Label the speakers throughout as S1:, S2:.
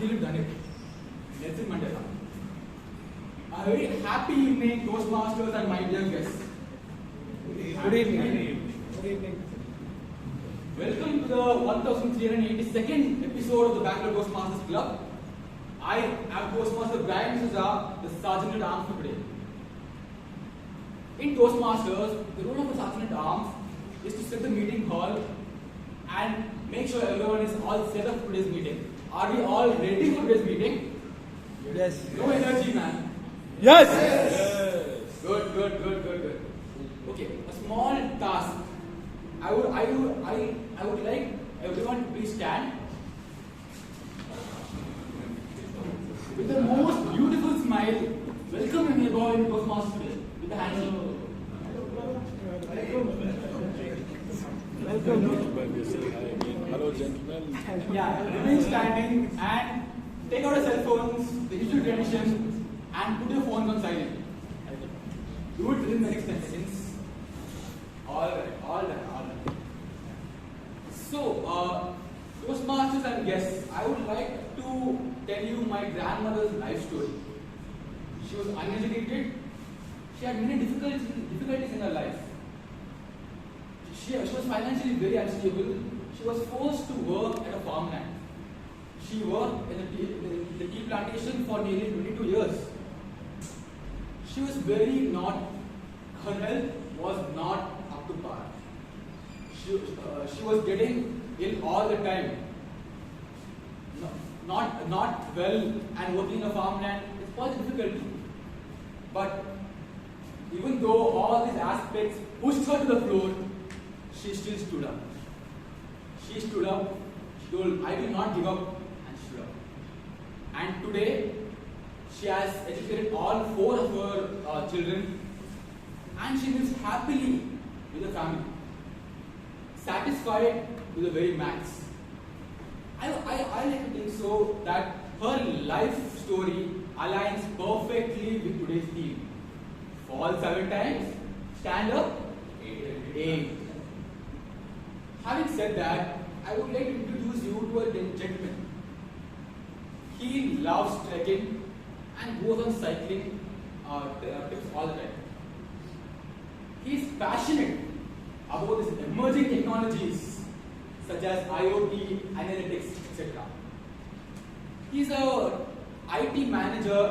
S1: until you've done it. Nelson Mandela. A very happy evening, Toastmasters and my dear guests.
S2: Good evening. Good evening.
S1: Welcome to the 1382nd episode of the Bangalore Toastmasters Club. I am Toastmaster Brian Souza, the Sergeant at Arms for today. In Toastmasters, the role of a Sergeant at Arms is to set the meeting hall and make sure everyone is all set up for today's meeting. Are we all ready for today's meeting?
S2: Yes.
S1: No energy, man.
S2: Yes.
S1: Good. Okay, a small task. I would like everyone to please stand with the most beautiful smile. Welcome your neighbor in Toastmasters today with the handshake.
S2: Welcome. Hello, gentlemen.
S1: Yeah, remain standing and take out your cell phones, the usual tradition, and put your phones on silent. Do it within the next 10 seconds. All right. So, Toastmasters and guests, I would like to tell you my grandmother's life story. She was uneducated. She had many difficulties in her life. She was financially very unstable. She was forced to work at a farmland. She worked in the tea plantation for nearly 22 years. She was her health was not up to par. She was getting ill all the time. Not well, and working in a farmland is quite difficult. But even though all these aspects pushed her to the floor, she still stood up. She stood up, she told, I will not give up, and she stood up. And today, she has educated all 4 of her children, and she lives happily with her family, satisfied with the very max. I like to think so that her life story aligns perfectly with today's theme. Fall 7 times, stand up 8. Having said that, I would like to introduce you to a gentleman. He loves trekking and goes on cycling trips all the time. He is passionate about these emerging technologies such as IoT, analytics, etc. He is a IT manager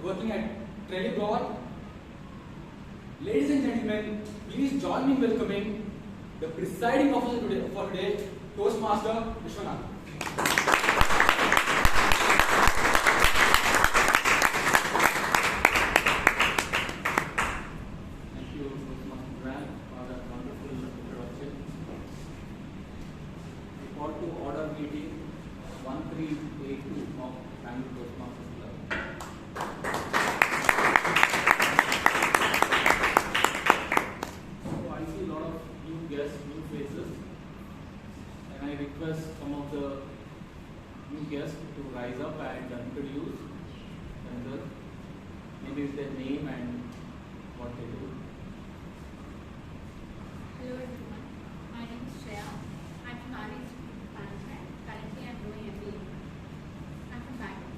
S1: working at Trelleborg. Ladies and gentlemen, please join me in welcoming the presiding officer for today, Toastmaster Vishwanath.
S3: Thank you, Toastmaster Brian, for that wonderful introduction. Report to order meeting 1382 of Bangalore Toastmasters Club. So I see a lot of new guests, new faces, and I request some of the new guests to rise up and introduce themselves, maybe with their name and what they do.
S4: Hello everyone, my name is Shreya. I'm from Management. Currently I'm doing MBA. I'm from Bangalore.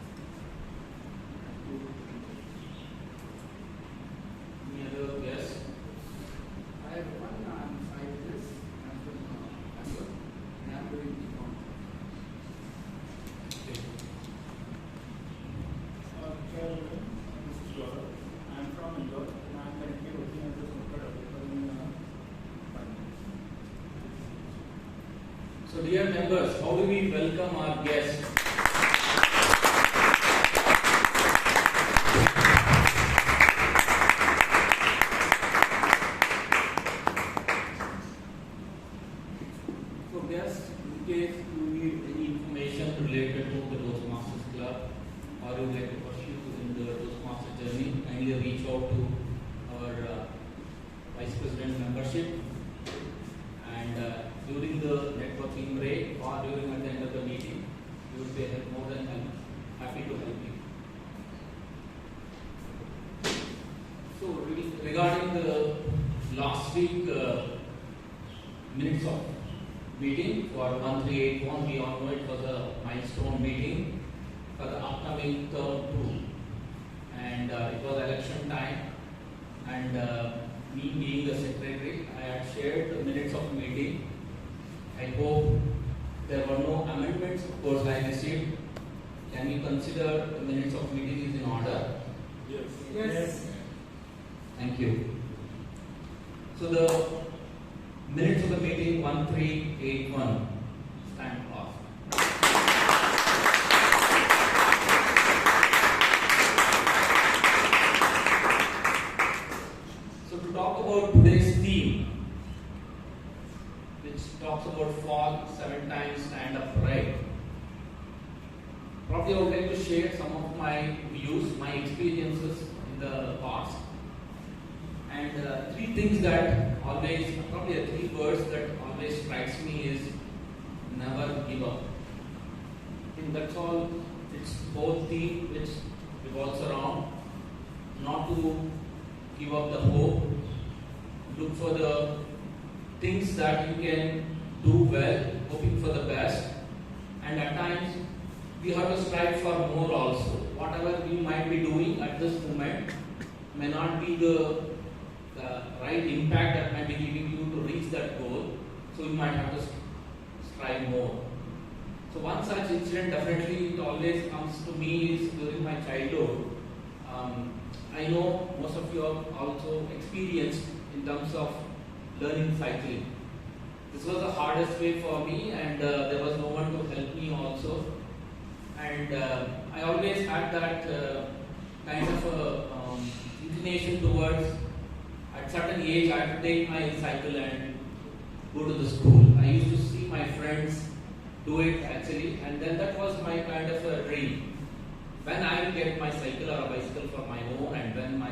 S3: Any other guests?
S1: Hi everyone, I'm Sai. I'm from Bangalore and I'm doing econ.
S5: Chairman, this is Gaurav. I am from Indore and I am currently working as a software developer in Bangalore.
S3: So dear members, how do we welcome our guests? So guests, in case you need any information related to the Toastmasters Club or you would like to pursue in the Toastmaster journey, kindly reach out to our Vice President membership, and during the networking break or during at the end of the meeting, you will be more than happy to help you. So regarding the last week minutes of meeting for 1381, we all know it was a milestone meeting for the upcoming term 2. And it was election time, and me being the secretary, I had shared the minutes of meeting. I hope there were no amendments, of course, I received. Can we consider the minutes of meeting is in order?
S2: Yes.
S5: Yes.
S3: Thank you. So the minutes of the meeting 1381 stand off. So to talk about today's theme, which talks about fall 7 times stand upright. Probably I would like to share some of my views, my experiences in the past. And 3 things that always, probably 3 words that always strikes me is never give up. I think that's all. It's whole theme which revolves around not to give up the hope, look for the things that you can do well, hoping for the best, and at times we have to strive for more also. Whatever we might be doing at this moment may not be the right impact that might be giving you to reach that goal, so you might have to strive more. So one such incident definitely it always comes to me is during my childhood. I know most of you have also experienced in terms of learning cycling. This was the hardest way for me, and there was no one to help me also. And I always had that kind of inclination towards, at certain age, I had to take my cycle and go to the school. I used to see my friends do it actually, and then that was my kind of a dream. When I will get my cycle or a bicycle for my own, and when my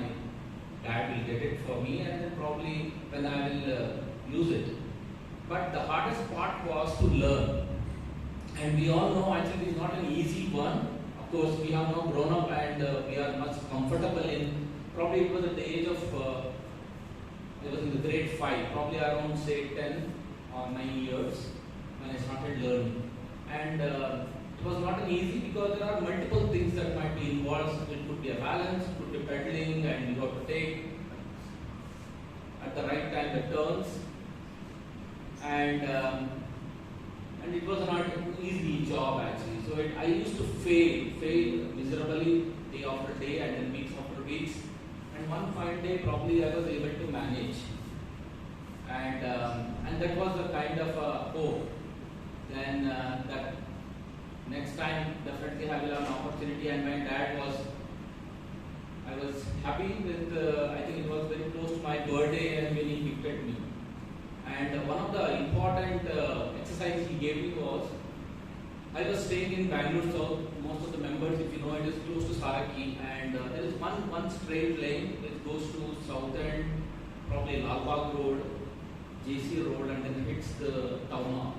S3: dad will get it for me, and then probably when I will use it. But the hardest part was to learn. And we all know actually it's not an easy one. Of course, we have now grown up and we are much comfortable in, probably it was at the age of, I was in the grade 5, probably around say 10 or 9 years when I started learning. And it was not an easy because there are multiple things that might be involved. It could be a balance, it could be pedaling, and you have to take at the right time the turns. And it was not an easy job actually. So I used to fail miserably day after day and then weeks after weeks. And one fine day probably I was able to manage. And that was the kind of hope. Then that next time definitely I will have an opportunity, and my dad I was happy with, I think it was very close to my birthday and when he gifted me. And one of the important exercises he gave me was, I was staying in Bangalore South. Most of the members, if you know, it is close to Saraki, and there is one straight lane which goes to southern, probably Lalbagh Road, JC Road, and then hits the town hall.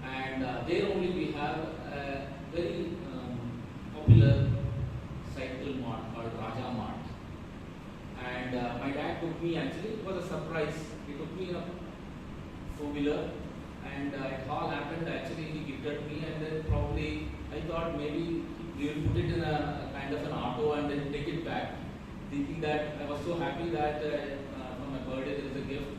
S3: And there only we have a very popular cycle mart called Raja Mart. And my dad took me, actually, it was a surprise. He took me in a 4-wheeler, and it all happened actually. He gifted me, and then probably I thought maybe we will put it in a kind of an auto and then take it back, thinking that I was so happy that for my birthday there is a gift.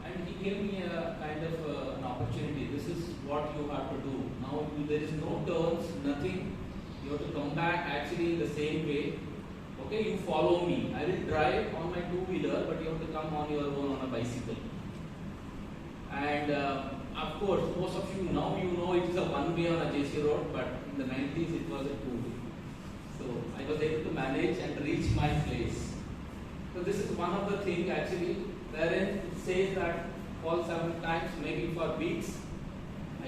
S3: And he gave me a kind of an opportunity. This is what you have to do. Now there is no turns, nothing. You have to come back actually in the same way. Okay, you follow me. I will drive on my 2-wheeler, but you have to come on your own on a bicycle. And of course, most of you now you know it is a one-way on a JC road, but in the 90s it was a 2-way. So I was able to manage and reach my place. So this is one of the things actually wherein it says that fall 7 times, maybe for weeks.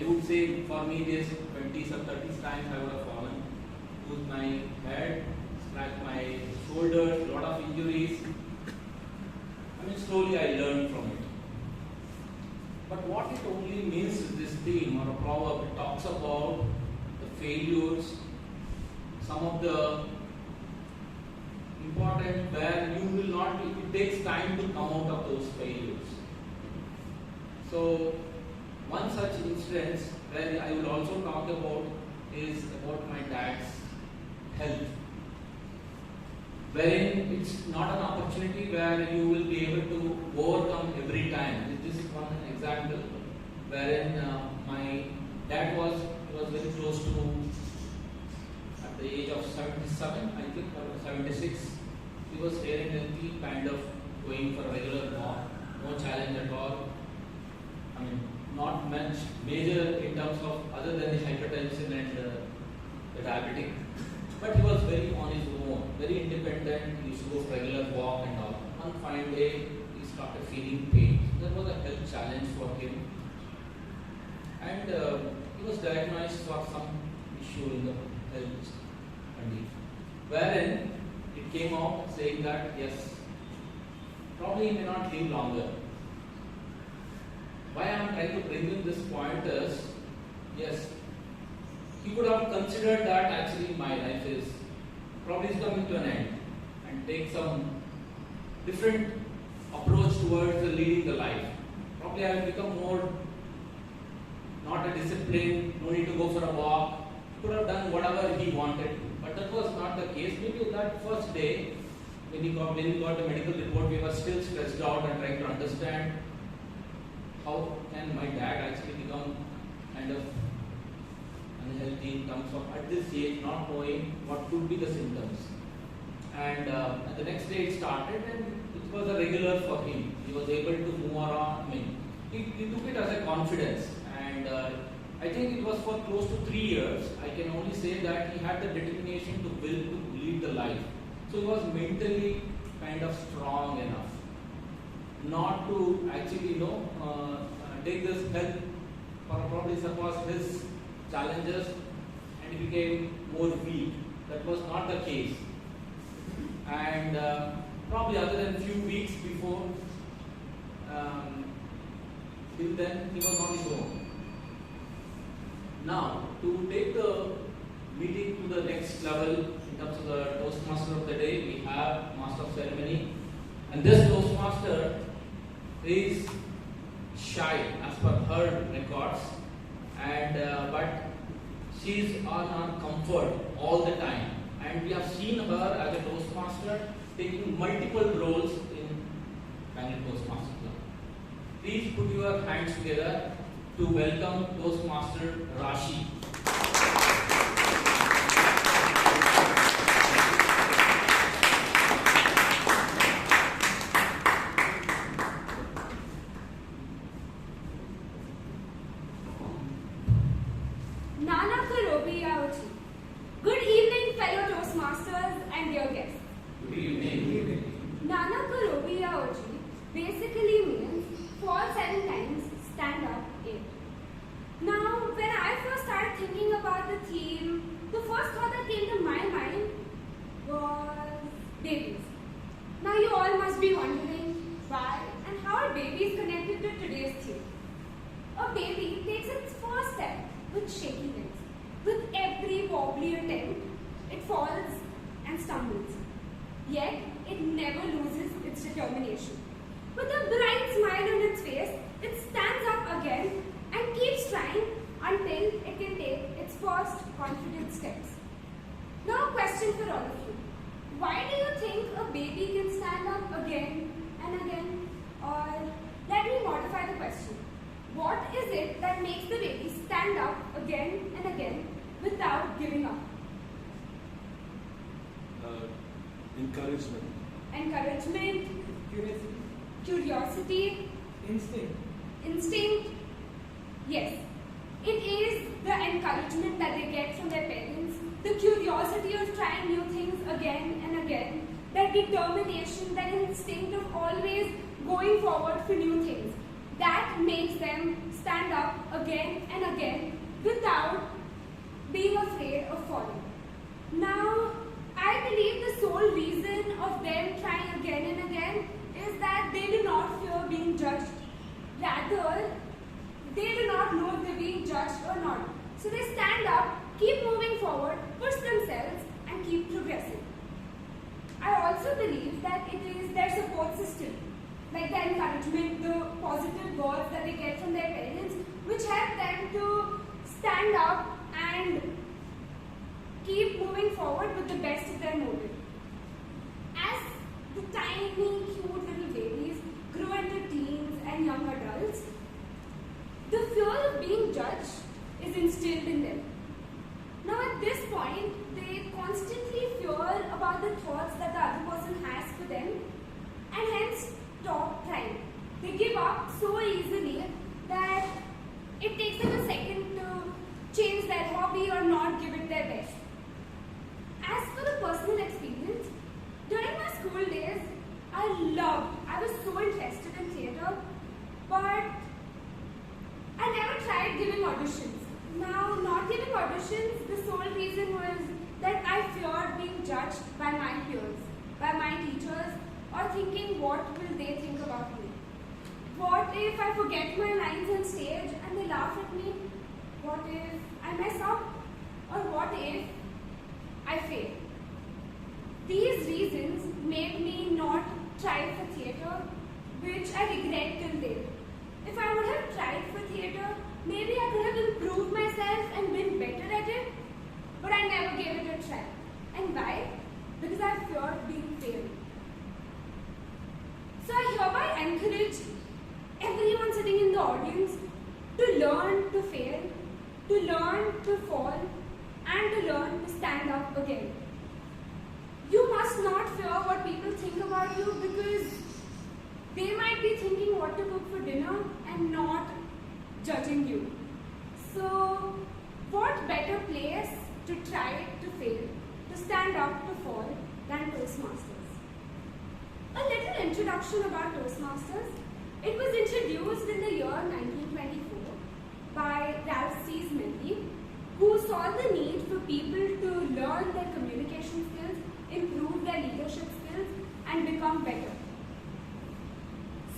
S3: I would say for me it is 20s or 30s times I would have fallen. Lose my head, scratch my shoulders, lot of injuries. I mean, slowly I learned from it. But what it only means is this theme or a proverb, it talks about the failures, some of the important where you will not, it takes time to come out of those failures. So, one such instance where I will also talk about is about my health, wherein it's not an opportunity where you will be able to overcome every time. This is one example wherein my dad was very close to, at the age of 77, I think, or 76. He was fair and healthy, kind of going for a regular walk, no challenge at all. I mean, not much major in terms of other than the hypertension and the diabetic. But he was very on his own, very independent. He used to go for regular walk and all. One fine day, he started feeling pain. That was a health challenge for him. And he was diagnosed for some issue in the health condition, wherein it came out saying that yes, probably he may not live longer. Why I am trying to bring in this point is, yes, he could have considered that actually my life is probably is coming to an end and take some different approach towards leading the life. Probably I will become more not a discipline, no need to go for a walk. He could have done whatever he wanted to, but that was not the case. Maybe that first day when he got the medical report, we were still stressed out and trying to understand how can my dad actually become kind of unhealthy in terms of at this age not knowing what could be the symptoms. And the next day it started and it was a regular for him. He was able to move around. I mean, he took it as a confidence, and I think it was for close to 3 years. I can only say that he had the determination to will to lead the life. So he was mentally kind of strong enough not to actually take this help or probably suppose his challenges and he became more weak. That was not the case. And probably other than few weeks before, till then he was on his own. Now, to take the meeting to the next level in terms of the Toastmaster of the day, we have Master of Ceremony. And this Toastmaster is shy as per her records, and but she is on her comfort all the time. And we have seen her as a Toastmaster taking multiple roles in Bangalore Toastmasters Club. Please put your hands together to welcome Toastmaster Rashi.
S6: Good evening, fellow Toastmasters and dear guests.
S3: Good evening.
S6: Nana Karobi Yaoji basically means fall 7 times, stand up 8. Now, when I first started thinking about the theme, the first thought that came to my mind was babies. Now, you all must be wondering why and how are babies connected to today's theme. A baby takes its first step with shaky legs. With every wobbly attempt, it falls and stumbles. Yet, it never loses its determination. With a bright smile on its face, it stands up again and keeps trying until it can take its first confident steps. Now, a question for all of you. Why do you think a baby can stand up again and again? Or, let me modify the question. What is it that makes the baby stand up again and again without giving up?
S2: Encouragement.
S6: Encouragement. Curiosity. Instinct. Yes. It is the encouragement that they get from their parents, the curiosity of trying new things again and again, that determination, that instinct of always going forward for new things. That makes them stand up again and again without being afraid of falling. Now, I believe the sole reason of them trying again and again is that they do not fear being judged. Rather, they do not know if they're being judged or not. So they stand up, keep moving forward, push themselves, and keep progressing. I also believe that it is their support system, like the encouragement, the positive words that they get from their parents, which help them to stand up and keep moving forward with the best of their motive. As the tiny, cute little babies grow into teens and young adults, the fear of being judged is instilled in them. Now at this point, they constantly fear about the thoughts that the other person has for them and hence stop trying. They give up so easily that it takes them a second to change their hobby or not give it their best. As for the personal experience, during my school days, I was so interested in theatre, but I never tried giving auditions. Now, not giving auditions, the sole reason was that I feared being judged by my peers, by my teachers, or thinking what will they think about me. What if I forget my lines on stage and they laugh at me? What if I mess up? Or what if I fail? These reasons made me not try for theatre, which I regret till date. If I would have tried for theatre, maybe I could have improved myself and been better at it, but I never gave it a try. And why? Because I feared being failed. So I hereby encourage everyone sitting in the audience to learn to fail, to learn to fall, and to learn to stand up again. You must not fear what people think about you because they might be thinking what to cook for dinner and not judging you. So, what better place to try to fail, to stand up to fall than Toastmasters? A little introduction about Toastmasters. It was introduced in the year 1924 by Ralph C. Smithy, who saw the need for people to learn their communication skills, improve their leadership skills, and become better.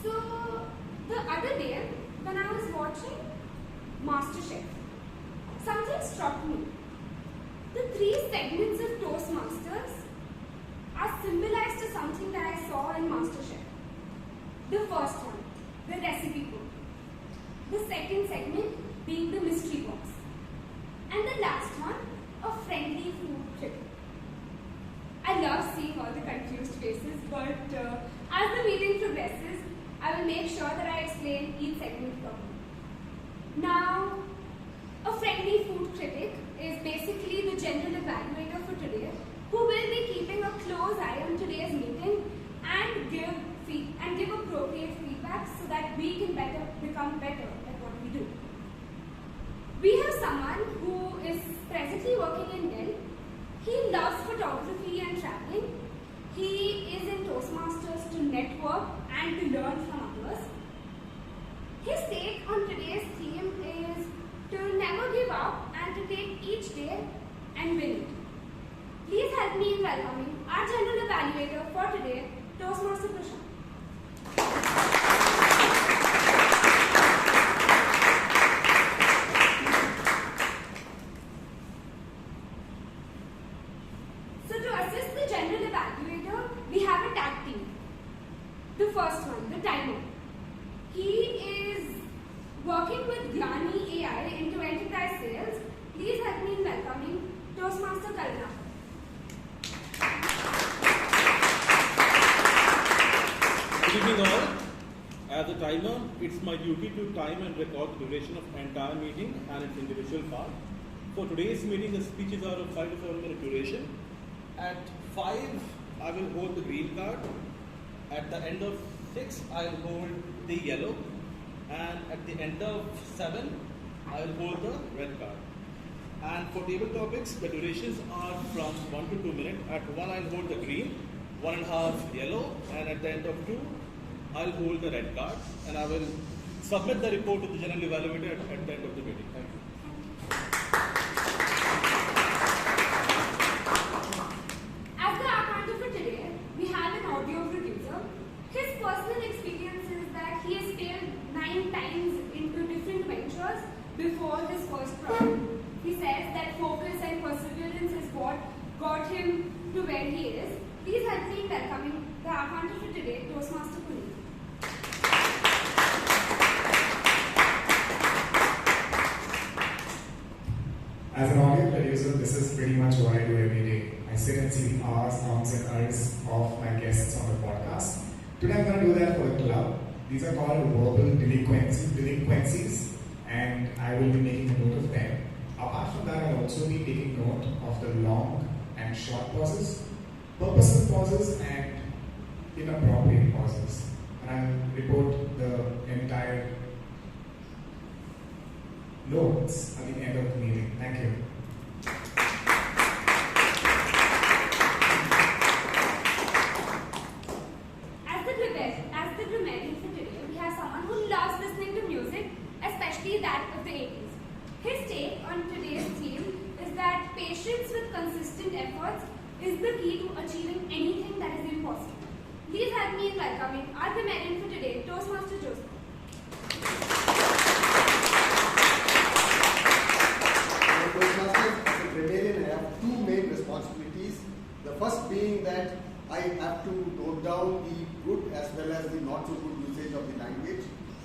S6: So, the other day, when I was watching MasterChef, something struck me. The 3 segments of Toastmasters are symbolized to something that I saw in MasterChef. The first one, the recipe book. The second segment being the mystery box. And the last one, a friendly food critic. I love seeing all the confused faces, but as the meeting progresses, I will make sure that I explain each segment properly. Now, a friendly food critic is basically the general evaluator for today, who will be keeping a close eye on today's meeting and give appropriate feedback so that we can become better at what we do. We have someone who is presently working in Delhi. He loves photography and traveling. He is in Toastmasters to network and to learn from others. His take on today's theme is to never give up and to take each day and win it. Please help me in welcoming our general evaluator for today, Toastmaster Prashant. So to assist the general evaluator, we have a tag team. The first one, the timer. He is working with Grani AI into enterprise sales. Please help me in welcoming Toastmaster Kalna.
S2: Good evening all. As a timer, it's my duty to time and record the duration of entire meeting and its individual part. For today's meeting, the speeches are of 5 to 7 minute duration. At 5, I will hold the green card. At the end of 6, I will hold the yellow. And at the end of 7, I will hold the red card. And for table topics, the durations are from 1 to 2 minutes. At 1, I will hold the green, 1.5 yellow, and at the end of 2, I will hold the red card. And I will submit the report to the general evaluator at the end of the meeting. Thank you.
S6: As the art for today, we have an audio producer. His personal experience is that he has failed 9 times into different ventures before his first product. He says that focus and perseverance is what got him to where he is. Please help me in welcoming the art for today, Toastmaster Puneet.
S7: As an audio producer, this is pretty much what I do every day. I sit and see the R's, Ms and R's of my guests on the podcast. Today I'm going to do that for the club. These are called verbal delinquencies, and I will be making a note of them. Apart from that, I'll also be taking note of the long and short pauses, purposeful pauses, and inappropriate pauses. And I'll report the entire notes at the end of the meeting. Thank you.
S6: As the grammarian for today, we have someone who loves listening to music, especially that of the 80s. His take on today's theme is that patience with consistent efforts is the key to achieving anything that is impossible. Please help me in welcoming our grammarian for today, Toastmaster Joseph.
S8: Toastmasters, as a grammarian, I have two main responsibilities. The first being that I have to note down the good as well as the not so good usage of the language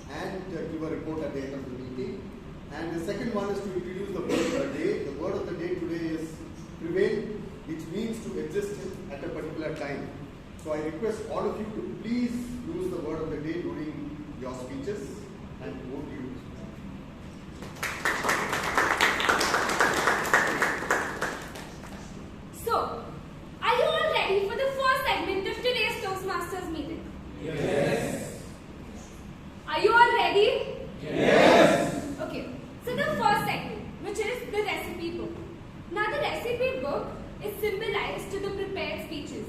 S8: and give a report at the end of the meeting. And the second one is to introduce the word of the day. The word of the day today is prevail, which means to exist at a particular time. So I request all of you to please use the word of the day during your speeches, and over to you.
S6: So, are you all ready for the first segment of today's Toastmasters meeting?
S1: Yes.
S6: Are you all ready?
S1: Yes.
S6: Okay, so the first segment, which is the recipe book. Now the recipe book is symbolized to the prepared speeches.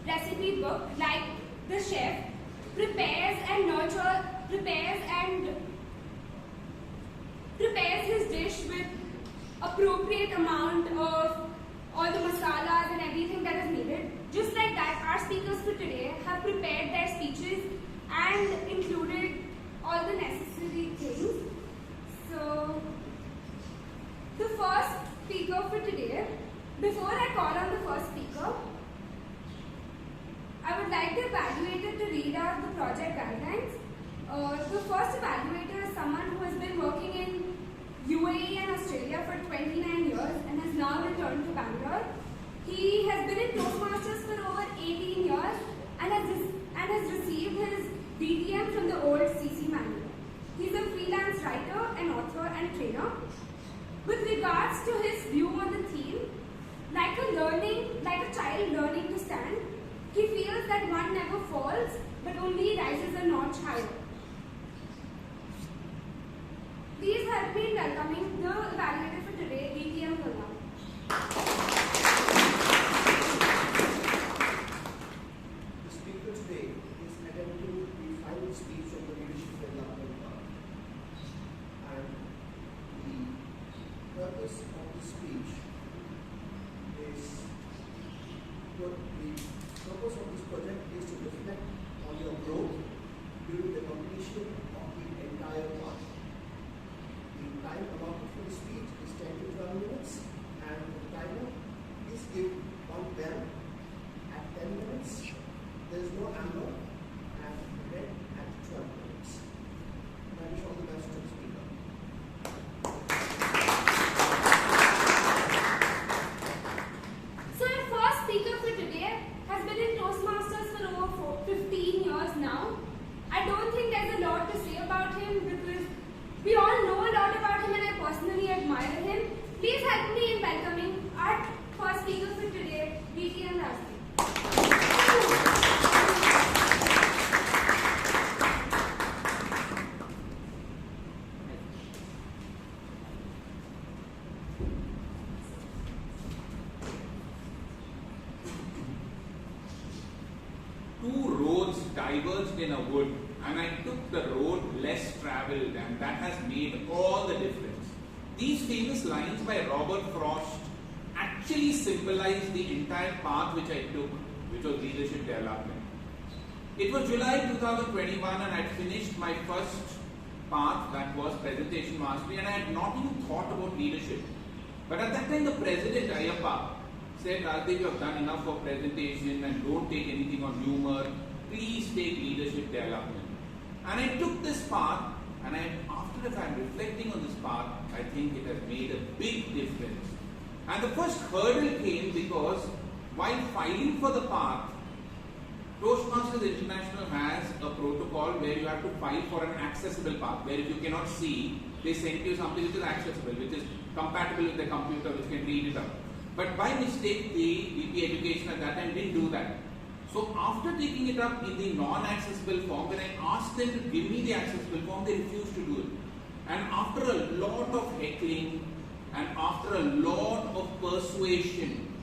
S6: Recipe book, like the chef, prepares his dish with appropriate amount of all the masalas and everything that is needed. Just like that, our speakers for today have prepared their speeches and included all the necessary things. So, the first speaker for today, before I call on the first speaker, I would like the evaluator to read out the project guidelines. The first evaluator is someone who has been working in UAE and Australia for 29 years and has now returned to Bangalore. He has been in Toastmasters for over 18 years and has received his DTM from the old CC manual. He's a freelance writer, an author and trainer. With regards to his view on the theme, like a child learning to stand, he feels that one never falls but only rises a notch higher. Please help me in welcoming the evaluator for today, DTM Kallam.
S9: The speaker today is attempting the final speech of the leadership development part. And the purpose of the speech is the purpose of this project is to reflect on your growth during the completion of the entire part. The time allotted for the speech is 10 to 12 minutes, and the timer is given on bell at 10 minutes. There is no amber, and red at 12 minutes. And I wish all the best to the speaker.
S6: So our first speaker for today has been in Toastmasters for over 15 years now. I don't think there's a lot to say about him because we all know a lot about him and I personally admire him. Please help me in welcoming our first speaker for today, DTM Rasti.
S1: Two roads diverged in a wood, and I took the road less travelled, and that has made all the difference. These famous lines by Robert Frost actually symbolize the entire path which I took, which was leadership development. It was July 2021 and I had finished my first path, that was presentation mastery, and I had not even thought about leadership. But at that time the president, Ayappa, said, Rajdev, you have done enough for presentation and don't take anything on humor. Please take leadership development. And I took this path, and after if I'm reflecting on this path, I think it has made a big difference. And the first hurdle came because
S10: while filing for the path, Toastmasters International has a protocol where you have to file for an accessible path, where if you cannot see, they send you something which is accessible, which is compatible with the computer, which can read it out. But by mistake, the VP Education at that time didn't do that. So after taking it up in the non-accessible form, when I asked them to give me the accessible form, they refused to do it. And after a lot of heckling and after a lot of persuasion,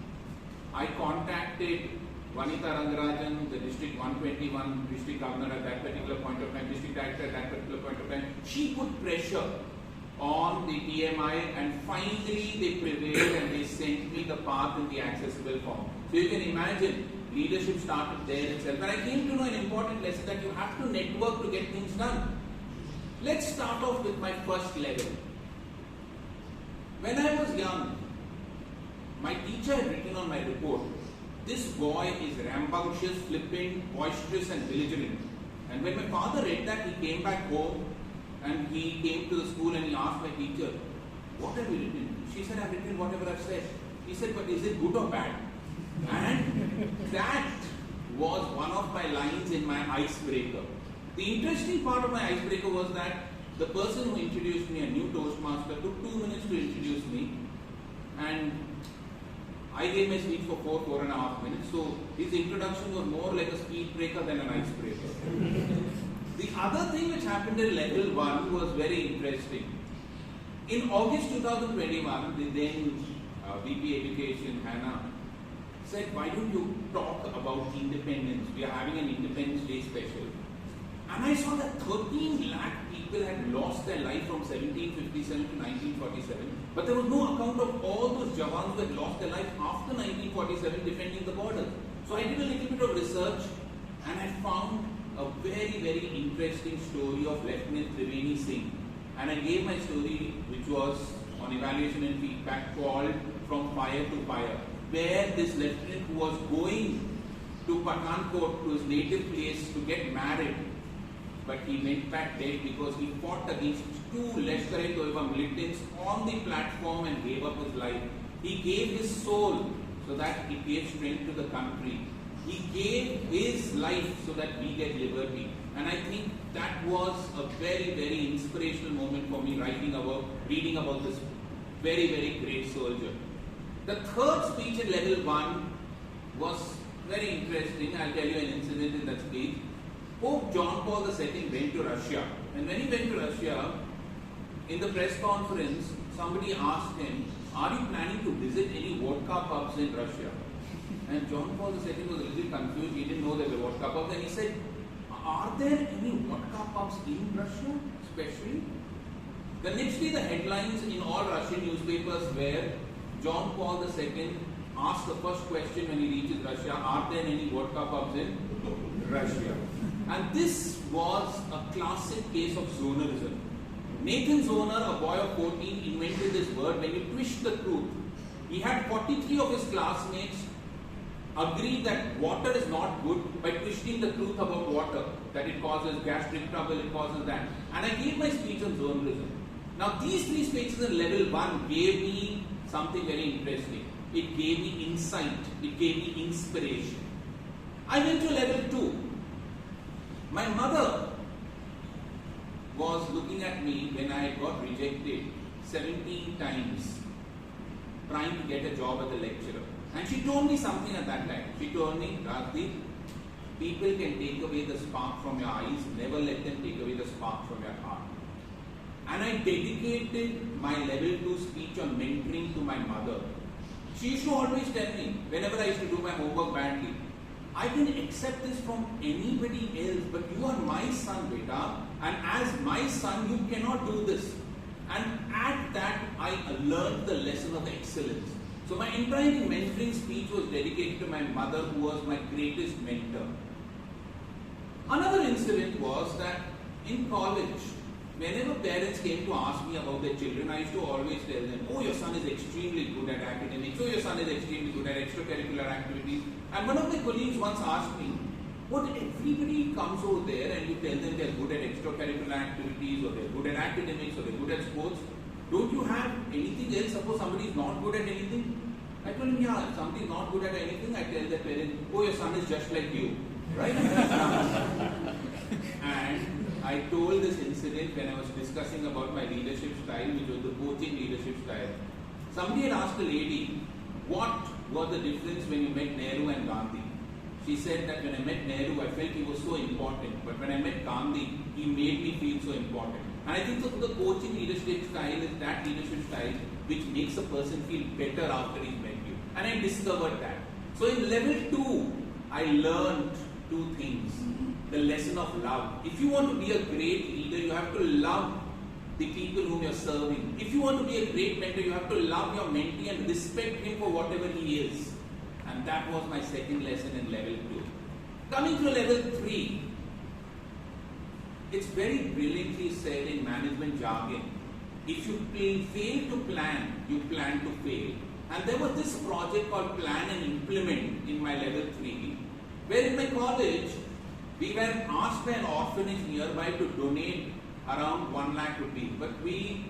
S10: I contacted Vanitha Rangarajan, the District 121 District Governor at that particular point of time, District Director at that particular point of time. She put pressure on the TMI and finally they prevailed and they sent me the path in the accessible form. So you can imagine, leadership started there itself. And I came to know an important lesson that you have to network to get things done. Let's start off with my first level. When I was young, my teacher had written on my report, this boy is rambunctious, flippant, boisterous and belligerent. And when my father read that, he came back home and he came to the school and he asked my teacher, what have you written? She said, I've written whatever I've said. He said, but is it good or bad? And that was one of my lines in my icebreaker. The interesting part of my icebreaker was that the person who introduced me, a new Toastmaster, took 2 minutes to introduce me, and I gave my speech for 4.5 minutes. So his introduction was more like a speed breaker than an icebreaker. The other thing which happened in level 1 was very interesting. In August 2021, the then VP Education, Hannah, said, why don't you talk about independence? We are having an Independence Day special. And I saw that 13 lakh people had lost their life from 1757 to 1947. But there was no account of all those Jawans who had lost their life after 1947 defending the border. So I did a little bit of research and I found a very, very interesting story of Lieutenant Triveni Singh. And I gave my story, which was on evaluation and feedback, called From Fire to Fire, where this lieutenant who was going to Pathankot, to his native place, to get married, but he went back dead because he fought against 2 Lashkar-e-Toiba militants on the platform and gave up his life. He gave his soul so that it gave strength to the country. He gave his life so that we get liberty. And I think that was a very, very inspirational moment for me reading about this very, very great soldier. The third speech in level 1 was very interesting. I'll tell you an incident in that speech. Pope John Paul II went to Russia. And when he went to Russia, in the press conference, somebody asked him, are you planning to visit any vodka pubs in Russia? And John Paul II was a little confused. He didn't know there were vodka pubs. And he said, are there any vodka pubs in Russia, especially? The next day, the headlines in all Russian newspapers were, John Paul II asked the first question when he reaches Russia, are there any vodka pubs in Russia? And this was a classic case of zonerism. Nathan Zoner, a boy of 14, invented this word when you twist the truth. He had 43 of his classmates agree that water is not good by twisting the truth about water, that it causes gastric trouble, it causes that. And I gave my speech on zonerism. Now these 3 speeches in level 1 gave me something very interesting. It gave me insight, it gave me inspiration. I went to level 2. My mother was looking at me when I got rejected 17 times trying to get a job as a lecturer. And she told me something at that time. She told me, Rajdeep, people can take away the spark from your eyes, never let them take away the spark from your heart. And I dedicated my level 2 speech on mentoring to my mother. She used to always tell me, whenever I used to do my homework badly, I can accept this from anybody else, but you are my son, beta, and as my son, you cannot do this. And at that, I learned the lesson of excellence. So my entire mentoring speech was dedicated to my mother, who was my greatest mentor. Another incident was that in college, whenever parents came to ask me about their children, I used to always tell them, oh, your son is extremely good at academics, oh, your son is extremely good at extracurricular activities. And one of my colleagues once asked me, what, everybody comes over there and you tell them they're good at extracurricular activities, or they're good at academics, or they're good at sports. Don't you have anything else? Suppose somebody is not good at anything? I told him, yeah, if somebody is not good at anything, I tell the parent, oh, your son is just like you, right? And I told this incident when I was discussing about my leadership style, which was the coaching leadership style. Somebody had asked a lady, what was the difference when you met Nehru and Gandhi? She said that when I met Nehru, I felt he was so important, but when I met Gandhi, he made me feel so important. And I think so the coaching leadership style is that leadership style which makes a person feel better after he's met you. And I discovered that. So in level 2, I learned 2 things. The lesson of love. If you want to be a great leader, you have to love the people whom you're serving. If you want to be a great mentor, you have to love your mentee and respect him for whatever he is. And that was my second lesson in level 2. Coming to level 3, it's very brilliantly said in management jargon. If you fail to plan, you plan to fail. And there was this project called Plan and Implement in my level 3, where in my college, we were asked by an orphanage nearby to donate around 1 lakh rupees. But we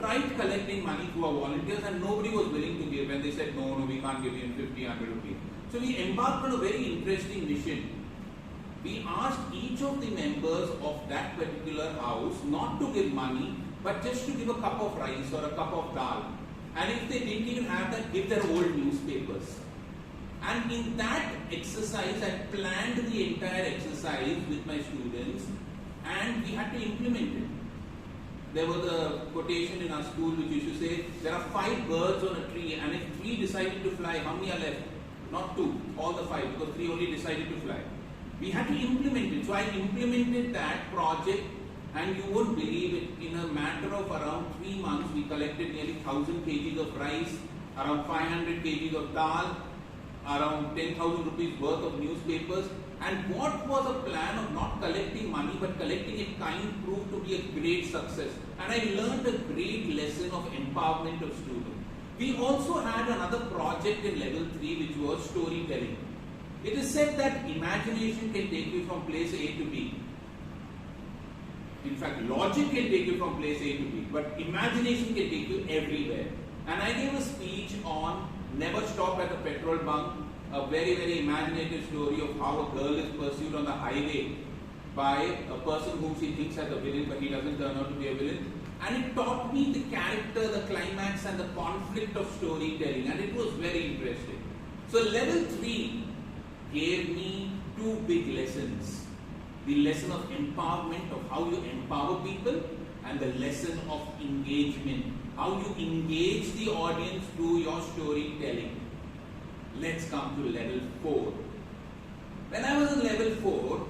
S10: tried collecting money through our volunteers and nobody was willing to give. And they said, no, we can't give you 50, 100 rupees. So we embarked on a very interesting mission. We asked each of the members of that particular house not to give money, but just to give a cup of rice or a cup of dal. And if they didn't even have that, give their old newspapers. And in that exercise, I planned the entire exercise with my students and we had to implement it. There was a quotation in our school which used to say, there are 5 birds on a tree and if 3 decided to fly, how many are left? Not 2, all the 5, because 3 only decided to fly. We had to implement it. So I implemented that project and you won't believe it, in a matter of around 3 months, we collected nearly 1,000 kgs of rice, around 500 kgs of dal, around 10,000 rupees worth of newspapers. And what was a plan of not collecting money but collecting it kind proved to be a great success. And I learned a great lesson of empowerment of students. We also had another project in level 3 which was storytelling. It is said that imagination can take you from place A to B. In fact, logic can take you from place A to B, but imagination can take you everywhere. And I gave a speech on Never Stop at the Petrol Bunk, a very, very imaginative story of how a girl is pursued on the highway by a person whom she thinks as a villain, but he doesn't turn out to be a villain. And it taught me the character, the climax and the conflict of storytelling, and it was very interesting. So level 3 gave me 2 big lessons. The lesson of empowerment, of how you empower people, and the lesson of engagement, how you engage the audience through your storytelling. Let's come to level 4. When I was in level 4,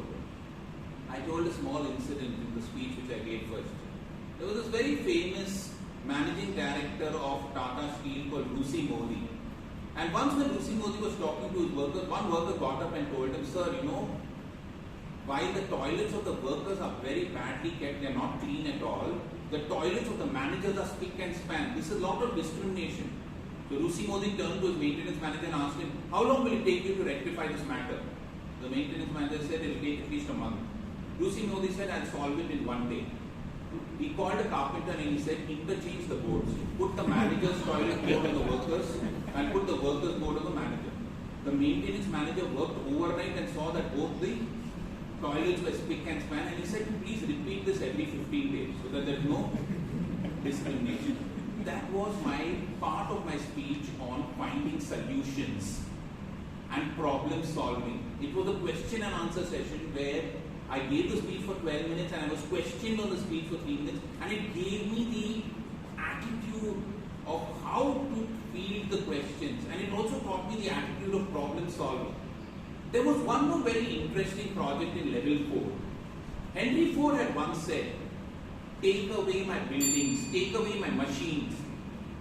S10: I told a small incident in the speech which I gave first. There was this very famous managing director of Tata Steel called Lucy Modi. And once when Lucy Modi was talking to his workers, one worker got up and told him, sir, you know, while the toilets of the workers are very badly kept, they are not clean at all, the toilets of the managers are spick and span. This is a lot of discrimination. So Lucy Modi turned to his maintenance manager and asked him, how long will it take you to rectify this matter? The maintenance manager said, it will take at least a month. Lucy Modi said, I'll solve it in 1 day. He called a carpenter and he said, interchange the boards. Put the manager's toilet board on the workers and put the workers' board on the manager. The maintenance manager worked overnight and saw that both the toilets were spick and span, and he said, please repeat this every 15 days so that there is no discrimination. That was my part of my speech on finding solutions and problem solving. It was a question and answer session where I gave the speech for 12 minutes and I was questioned on the speech for 3 minutes, and it gave me the attitude of how to field the questions, and it also taught me the attitude of problem solving. There was one more very interesting project in level 4. Henry Ford had once said, take away my buildings, take away my machines,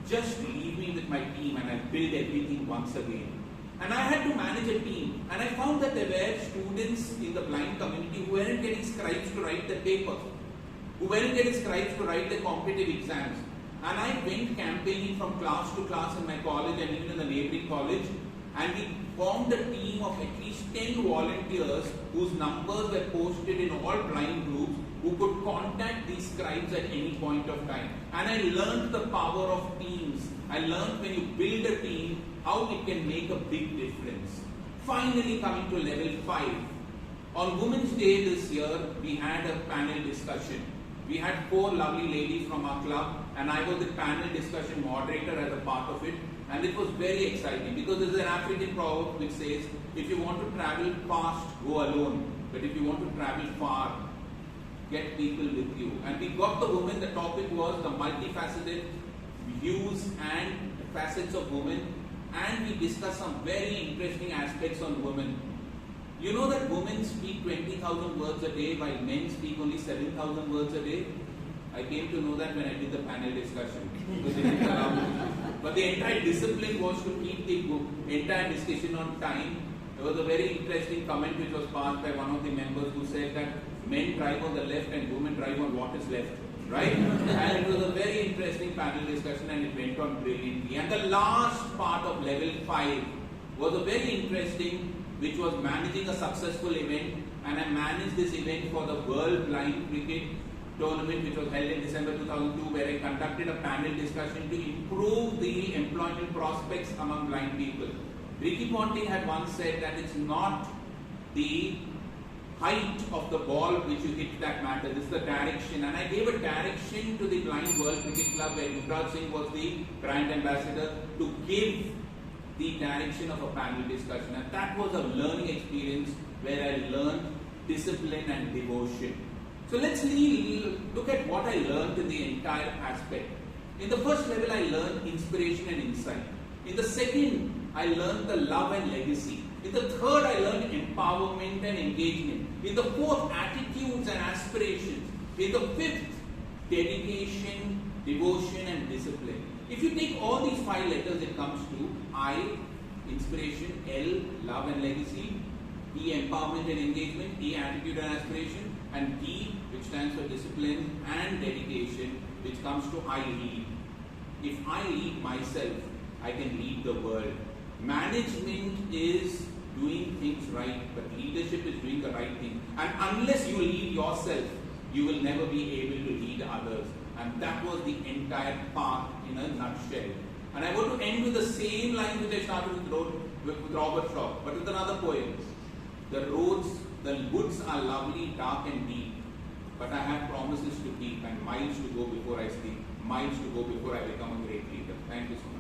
S10: just leave me with my team and I'll build everything once again. And I had to manage a team, and I found that there were students in the blind community who weren't getting scribes to write their papers, who weren't getting scribes to write their competitive exams. And I went campaigning from class to class in my college and even in the neighboring college, and we formed a team of at least 10 volunteers whose numbers were posted in all blind groups who could contact these scribes at any point of time. And I learned the power of teams. I learned when you build a team, how it can make a big difference. Finally coming to level 5. On Women's Day this year, we had a panel discussion. We had 4 lovely ladies from our club, and I was the panel discussion moderator as a part of it. And it was very exciting because there's an African proverb which says, if you want to travel fast, go alone. But if you want to travel far, get people with you. And we got the women, the topic was the multifaceted views and facets of women. And we discussed some very interesting aspects on women. You know that women speak 20,000 words a day while men speak only 7,000 words a day? I came to know that when I did the panel discussion. Because they didn't allow me. But the entire discipline was to keep the entire discussion on time. There was a very interesting comment which was passed by one of the members who said that men drive on the left and women drive on what is left. Right? And it was a very interesting panel discussion and it went on brilliantly. And the last part of level 5 was a very interesting, which was managing a successful event. And I managed this event for the World Blind Cricket Tournament which was held in December 2002, where I conducted a panel discussion to improve the employment prospects among blind people. Ricky Ponting had once said that it's not the height of the ball which you hit that matters, it's the direction. And I gave a direction to the Blind World Cricket Club where Yuvraj Singh was the brand ambassador to give the direction of a panel discussion. And that was a learning experience where I learned discipline and devotion. So let's look at what I learned in the entire aspect. In the first level, I learned inspiration and insight. In the second, I learned the love and legacy. In the third, I learned empowerment and engagement. In the fourth, attitudes and aspirations. In the fifth, dedication, devotion and discipline. If you take all these 5 letters, it comes to I, inspiration, L, love and legacy, E, empowerment and engagement, A, attitude and aspiration, and D, which stands for discipline and dedication, which comes to I lead. If I lead myself, I can lead the world. Management is doing things right, but leadership is doing the right thing. And unless you lead yourself, you will never be able to lead others. And that was the entire path in a nutshell. And I want to end with the same line which I started with Robert Shaw, but with another poem. The roads, the woods are lovely, dark and deep, but I have promises to keep and miles to go before I sleep, miles to go before I become a great leader. Thank you so much.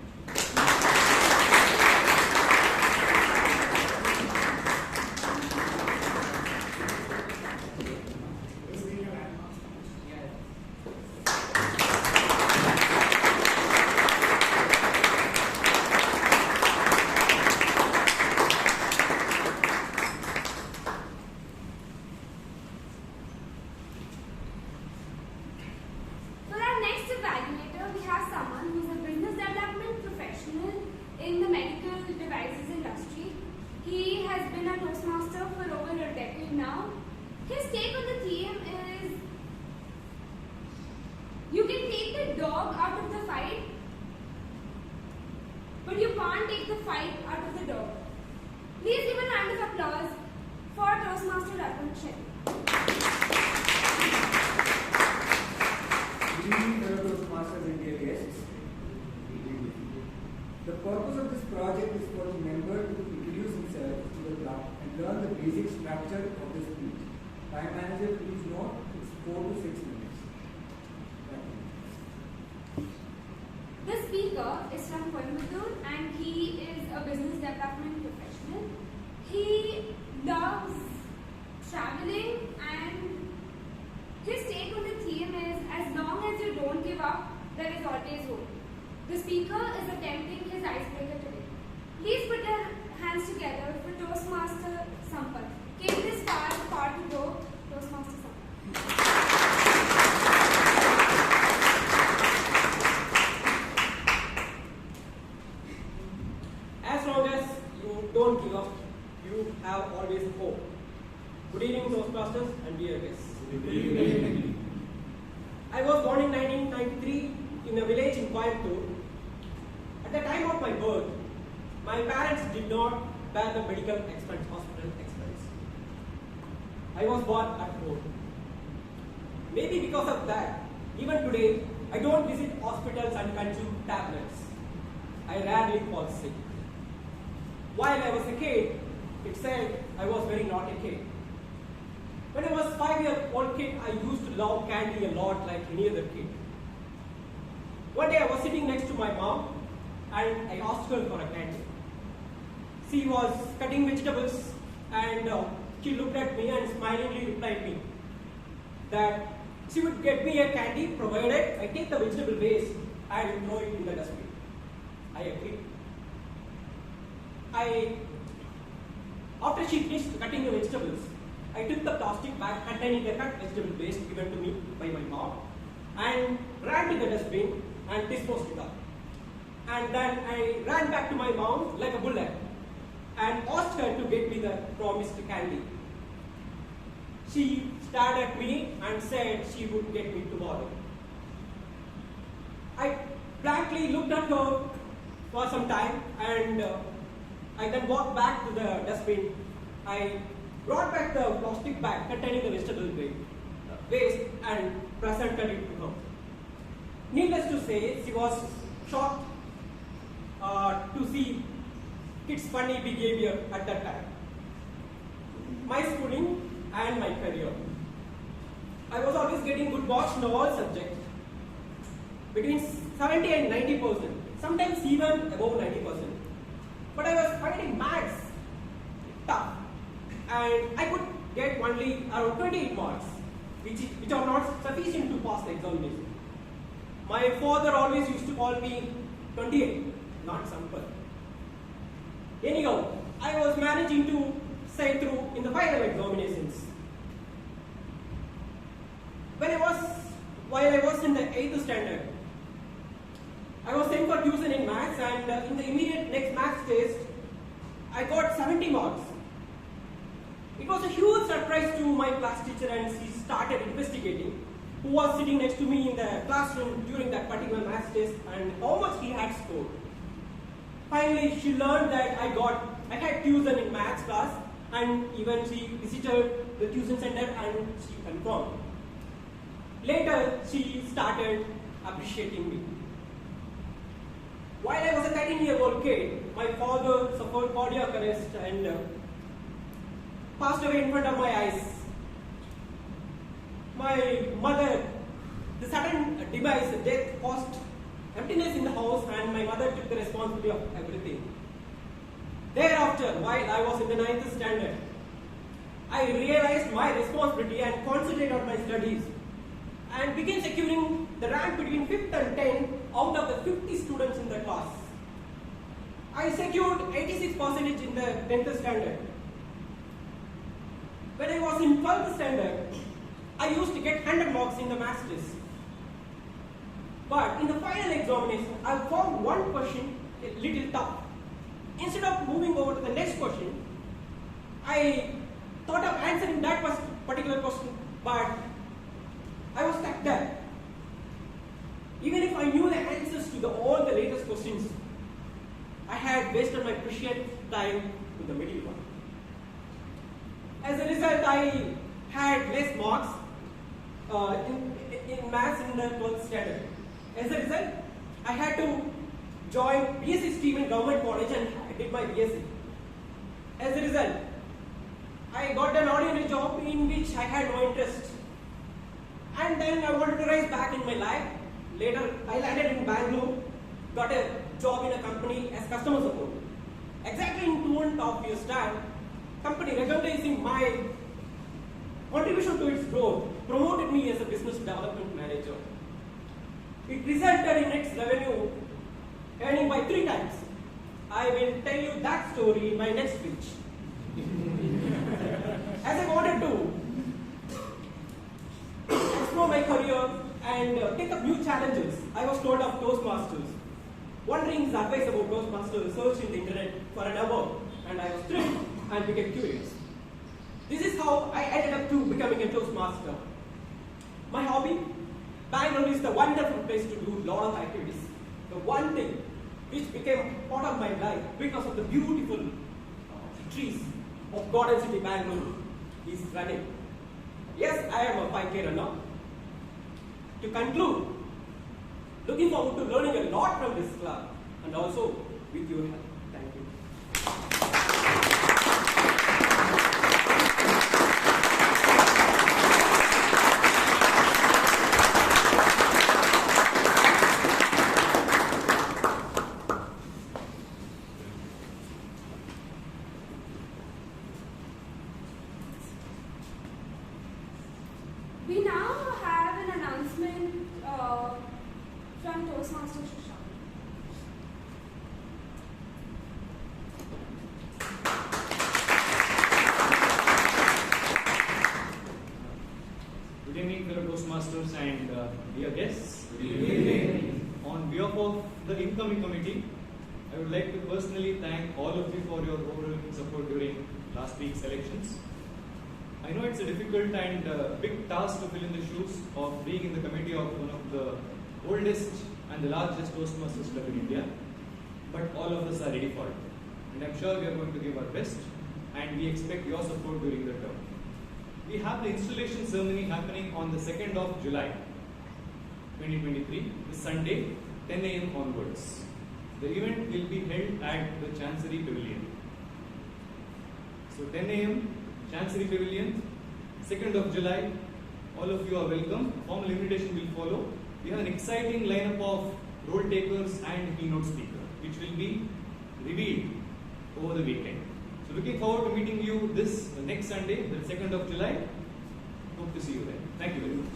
S6: in the medical devices industry. He has been a Toastmaster for over a decade now. His take on the theme is, you can take the dog out of the fight, but you can't take the fight out of the dog. Please give a round of applause for Toastmaster Arpan Shetty.
S11: Good evening, fellow Toastmasters and dear guests. The purpose of this project is for the member to introduce himself to the club and learn the basic structure of the speech. Time manager, please note, it's 4 to 6 minutes.
S6: The speaker is from Coimbatore and he is a business development professional. He loves traveling and his take on the theme is, as long as you don't give up, there is always hope. The speaker is attempting his icebreaker today. Please put your hands together for Toastmaster Sampath. Came this far to go, Toastmaster Sampath.
S12: As long as you don't give up, you have always hope. Good evening, Toastmasters and dear guests.
S2: Good evening.
S12: I was born in 1993 in a village in Coimbatore. At the time of my birth, my parents did not bear the medical expense, hospital expense. I was born at home. Maybe because of that, even today, I don't visit hospitals and consume tablets. I rarely fall sick. while I was a kid, it said I was very naughty kid. When I was 5-year-old kid, I used to love candy a lot like any other kid. One day I was sitting next to my mom and I asked her for a candy. She was cutting vegetables and she looked at me and smilingly replied me that she would get me a candy provided I take the vegetable waste and throw it in the dustbin. I agreed. After she finished cutting the vegetables, I took the plastic bag containing the cut vegetable waste given to me by my mom and ran to the dustbin and disposed it up. And then I ran back to my mom like a bullet and asked her to get me the promised candy. She stared at me and said she would get me tomorrow. I blankly looked at her for some time and I then walked back to the dustbin. I brought back the plastic bag containing the vegetable waste and presented it to her. Needless to say, she was shocked to see kids' funny behavior at that time. My schooling and my career. I was always getting good marks in all subjects, between 70 and 90%, sometimes even above 90%. But I was finding maths tough, and I could get only around 28 marks, which are not sufficient to pass the examination. My father always used to call me 28, not Sampal. Anyhow, I was managing to say through in the final examinations. While I was in the 8th standard, I was sent for tuition in maths, and in the immediate next maths test, I got 70 marks. It was a huge surprise to my class teacher, and she started investigating who was sitting next to me in the classroom during that particular maths test and how much he had scored. Finally, she learned that I had tuition in maths class, and even she visited the tuition center and she confirmed. Later, she started appreciating me. While I was a 13-year-old kid, my father suffered cardiac arrest and passed away in front of my eyes. My mother, the sudden demise, death caused emptiness in the house, and my mother took the responsibility of everything. Thereafter, while I was in the 9th standard, I realized my responsibility and concentrated on my studies and began securing the rank between 5th and 10th out of the 50 students in the class. I secured 86% in the 10th standard. When I was in 12th standard, I used to get 100 marks in the maths test. But in the final examination, I found one question a little tough. Instead of moving over to the next question, I thought of answering that particular question, but I was stuck there. Even if I knew the answers to all the latest questions, I had wasted my precious time with the middle one. As a result, I had less marks in maths in the 12th standard. As a result, I had to join BSc stream in government college and I did my BSc. As a result, I got an ordinary job in which I had no interest. And then I wanted to rise back in my life. Later, I landed in Bangalore, got a job in a company as customer support. Exactly in 2.5 years' time, company recognizing my contribution to its growth promoted me as a business development manager. It resulted in its revenue earning by 3 times. I will tell you that story in my next speech. As I wanted to explore my career and take up new challenges, I was told of Toastmasters. Wondering his advice about Toastmasters, searched in the internet for an hour, and I was thrilled and became curious. This is how I ended up to becoming a Toastmaster. My hobby? Bangalore is the wonderful place to do a lot of activities. The one thing which became part of my life because of the beautiful trees of Garden City, Bangalore, is running. Yes, I am a 5K runner. To conclude, looking forward to learning a lot from this club and also with your help. Thank you.
S13: Toastmasters and dear guests.
S1: Good evening.
S13: On behalf of the incoming committee, I would like to personally thank all of you for your overwhelming support during last week's elections. I know it's a difficult and big task to fill in the shoes of being in the committee of one of the oldest and the largest Toastmasters Club in India, but all of us are ready for it. And I'm sure we are going to give our best, and we expect your support during the term. We have the installation ceremony happening on the 2nd of July 2023, this Sunday, 10 a.m. onwards. The event will be held at the Chancery Pavilion. So 10 a.m. Chancery Pavilion, 2nd of July, all of you are welcome. Formal invitation will follow. We have an exciting lineup of role takers and keynote speaker, which will be revealed over the weekend. So looking forward to meeting you this next Sunday, the 2nd of July. Hope to see you there. Thank you very much.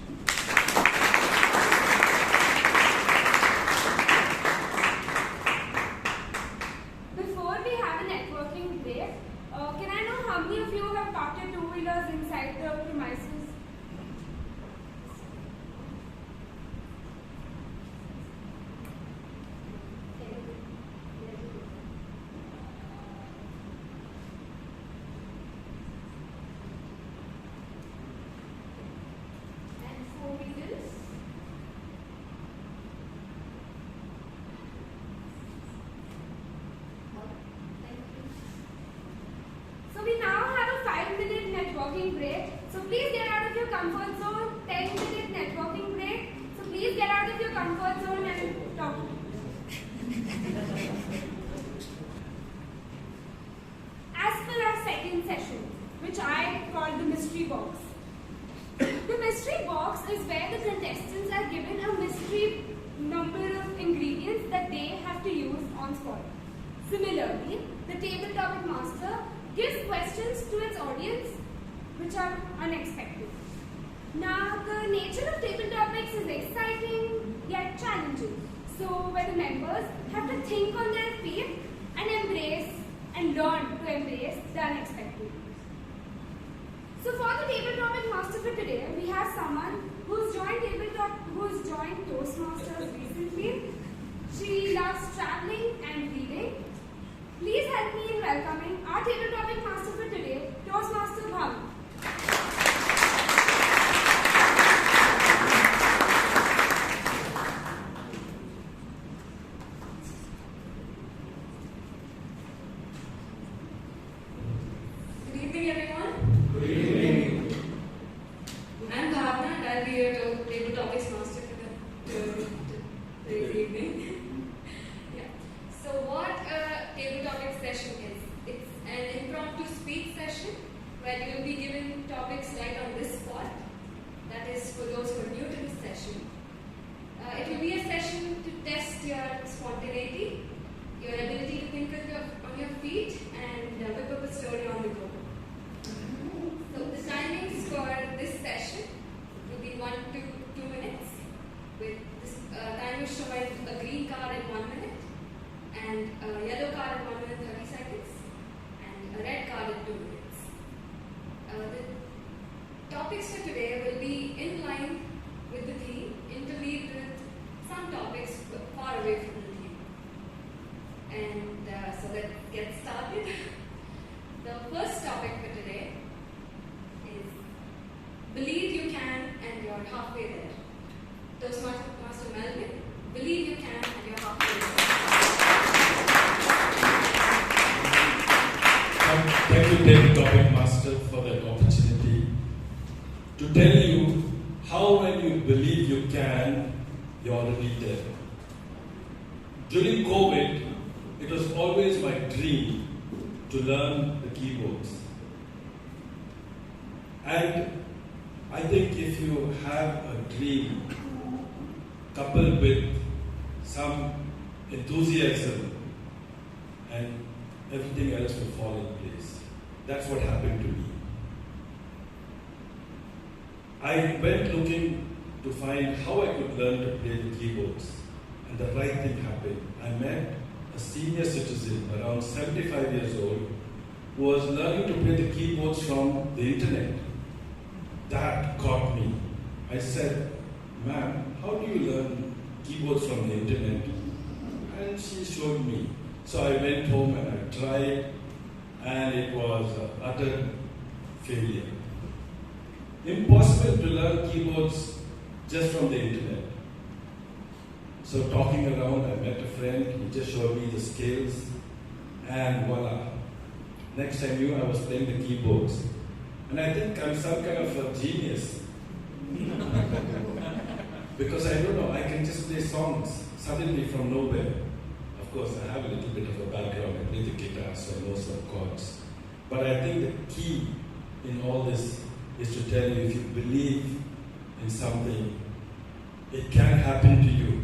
S6: Before we have a networking break, can I know how many of you have parked your two-wheelers inside the premises? And four-wheelers? Thank you. So we now have a 5-minute networking break. So please get out of your comfort zone. 10-minute networking break. So please get out of your comfort zone and talk. As for our second session, which I call the mystery box. The mystery box is where the contestants are given a mystery number of ingredients that they have to use on spot. Similarly, the table topic master gives questions to its audience which are unexpected. Now, the nature of table topics is exciting yet challenging. So, where the members have to think on their feet and embrace and learn to embrace the unexpected. So, for the table topic master for today, we have someone who's joined Toastmasters recently. She loves traveling and reading. Please help me in welcoming our table topic master for today, Toastmaster Bhavan.
S14: Good evening, everyone.
S1: Good evening.
S14: I'm Bhavna, and I'll be your table topics master for today's evening. Yeah. So, what a table topic session is? It's an impromptu speech session where you will be given topics right on this spot. That is for those who are new to this session. It will be a session to test your spontaneity, your ability to think on your feet, and whip up a story on the go. So the timings for this session will be 1 to 2 minutes, with this timer showing a green card in 1 minute, and a yellow card in 1 minute 30 seconds, and a red card in 2 minutes. The topics for today will be in line with the theme, interleaved with some topics far away from the theme. And so let's get started. The first topic for today is believe you can and you're halfway there. Toastmaster Melvin, believe you can and you're halfway there.
S15: Thank you, David Topic Master, for that opportunity to tell you how when you believe you can, you're already there. During COVID, it was always my dream to learn the keyboards. And I think if you have a dream coupled with some enthusiasm, and everything else will fall in place. That's what happened to me. I went looking to find how I could learn to play the keyboards, and the right thing happened. I met a senior citizen around 75 years old who was learning to play the keyboards from the internet. That caught me. I said, ma'am, how do you learn keyboards from the internet? And she showed me. So I went home and I tried, and it was utter failure. Impossible to learn keyboards just from the internet. So talking around, I met a friend, he just showed me the scales, and voila. Next I knew I was playing the keyboards. And I think I'm some kind of a genius. Because I don't know, I can just play songs suddenly from nowhere. Of course, I have a little bit of a background, I play the guitar, so I know some chords. But I think the key in all this is to tell you, if you believe in something, it can happen to you.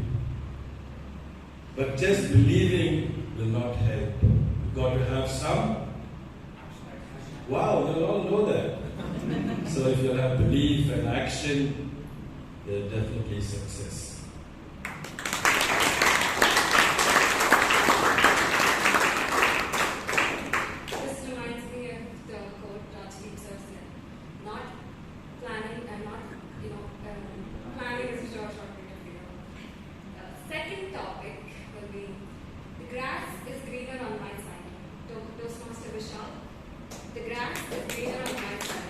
S15: But just believing will not help. You've got to have some. Wow, you'll all know that. So if you have belief and action, there's definitely success.
S14: This reminds me of the quote Rajdeep sir said, not planning and not, planning is a short period of second topic will be, the grass is greener on my side. Toastmaster Vishal, the grass is greener on my side.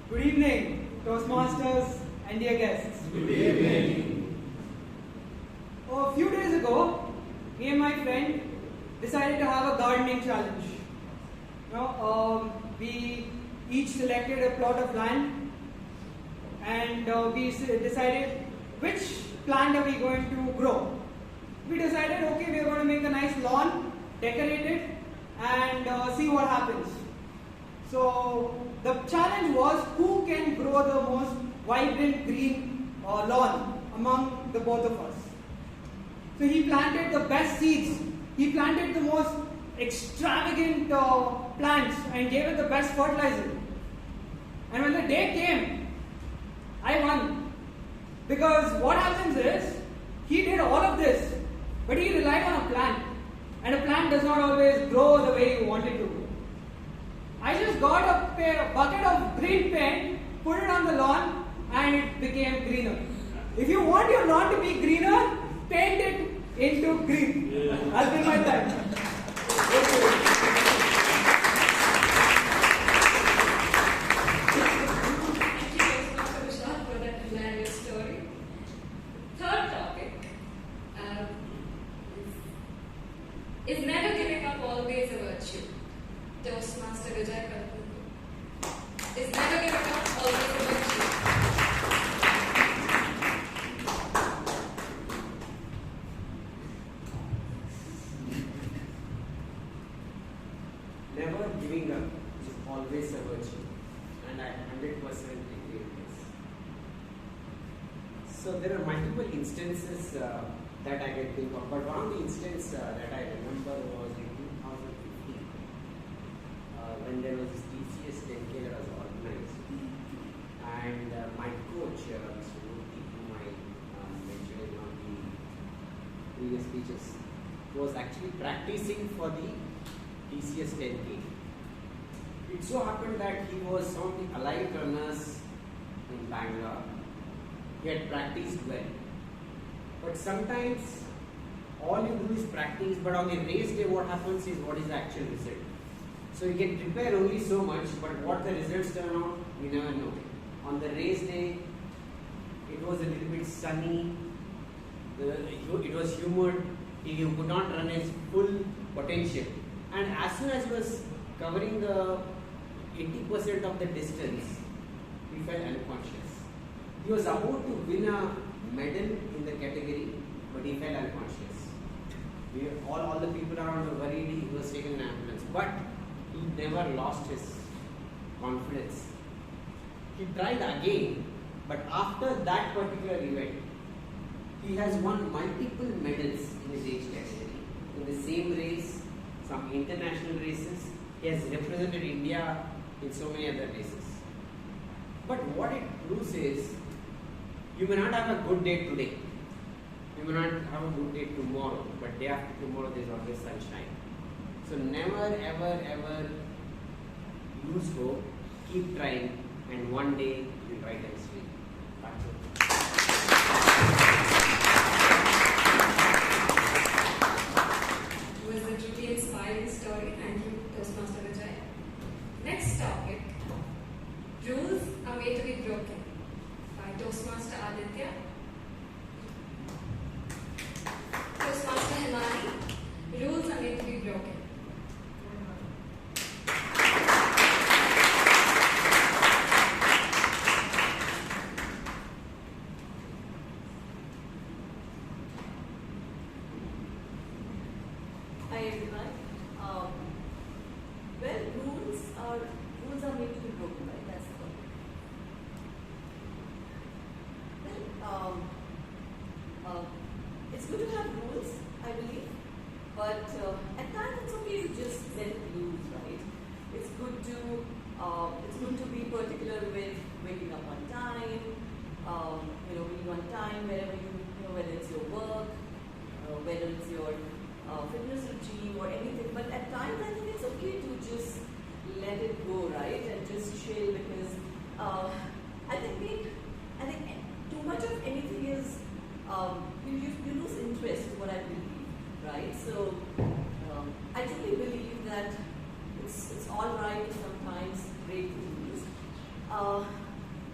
S16: Good evening, Toastmasters and dear guests.
S15: Good evening.
S16: A few days ago, me and my friend decided to have a gardening challenge. We each selected a plot of land, and we decided which plant are we going to grow. We decided, okay, we are going to make a nice lawn, decorate it, and see what happens. So the challenge was who can grow the most vibrant green lawn among the both of us. So he planted the best seeds. He planted the most extravagant plants and gave it the best fertilizer. And when the day came, I won. Because what happens is, he did all of this, but he relied on a plant. And a plant does not always grow the way you want it to grow. I just got a bucket of green paint, put it on the lawn, and it became greener. If you want your lawn to be greener, paint it into green. Yeah. I'll be my time. Thank
S14: you, Dr. Vishal, for that hilarious story. Third topic is never giving up always a virtue. Toastmaster Vijay Kalpun is never giving up always a virtue.
S17: Never giving up is always a virtue, and I 100% agree with this. So there are multiple instances that I can think of, but one of the instances that I remember was in 2015 when there was this TCS 10K that was organized, and my coach, Mr. Murthy, whom I mentioned in one of the previous speeches, was actually practicing for the TCS 10K. It so happened that he was some of the allied runners in Bangalore. He had practiced well. But sometimes all you do is practice, but on the race day what happens is what is the actual result. So you can prepare only so much, but what the results turn out, we never know. On the race day, it was a little bit sunny, it was humid, he could not run his full potential. And as soon as he was covering the 80% of the distance, he fell unconscious. He was about to win a medal in the category, but he fell unconscious. All the people around were worried. He was taken in an ambulance, but he never lost his confidence. He tried again, but after that particular event, he has won multiple medals in his age category, in the same race, some international races. He has represented India in so many other races. But what it proves is, you may not have a good day today. You may not have a good day tomorrow, but day after tomorrow there is always sunshine. So never ever ever lose hope, keep trying, and one day you'll write and sleep. That's it.
S14: It was a truly inspiring story. Thank you, Toastmaster Vijay. Next topic, rules are made to be broken, by Toastmaster Aditya. Toastmaster Himani, rules are made to be broken.
S18: Hi everyone. Well, rules are made to be broken, right? That's the point. Well, it's good to have rules, I believe, but at times it's okay to just let it loose, right? It's good to be particular with waking up on time, being on time wherever whether it's your work, whether it's your fitness regime or anything, but at times I think it's okay to just let it go, right, and just chill, because I think too much of anything is you lose interest, is what I believe, right? So I truly believe that it's all right to sometimes break the rules.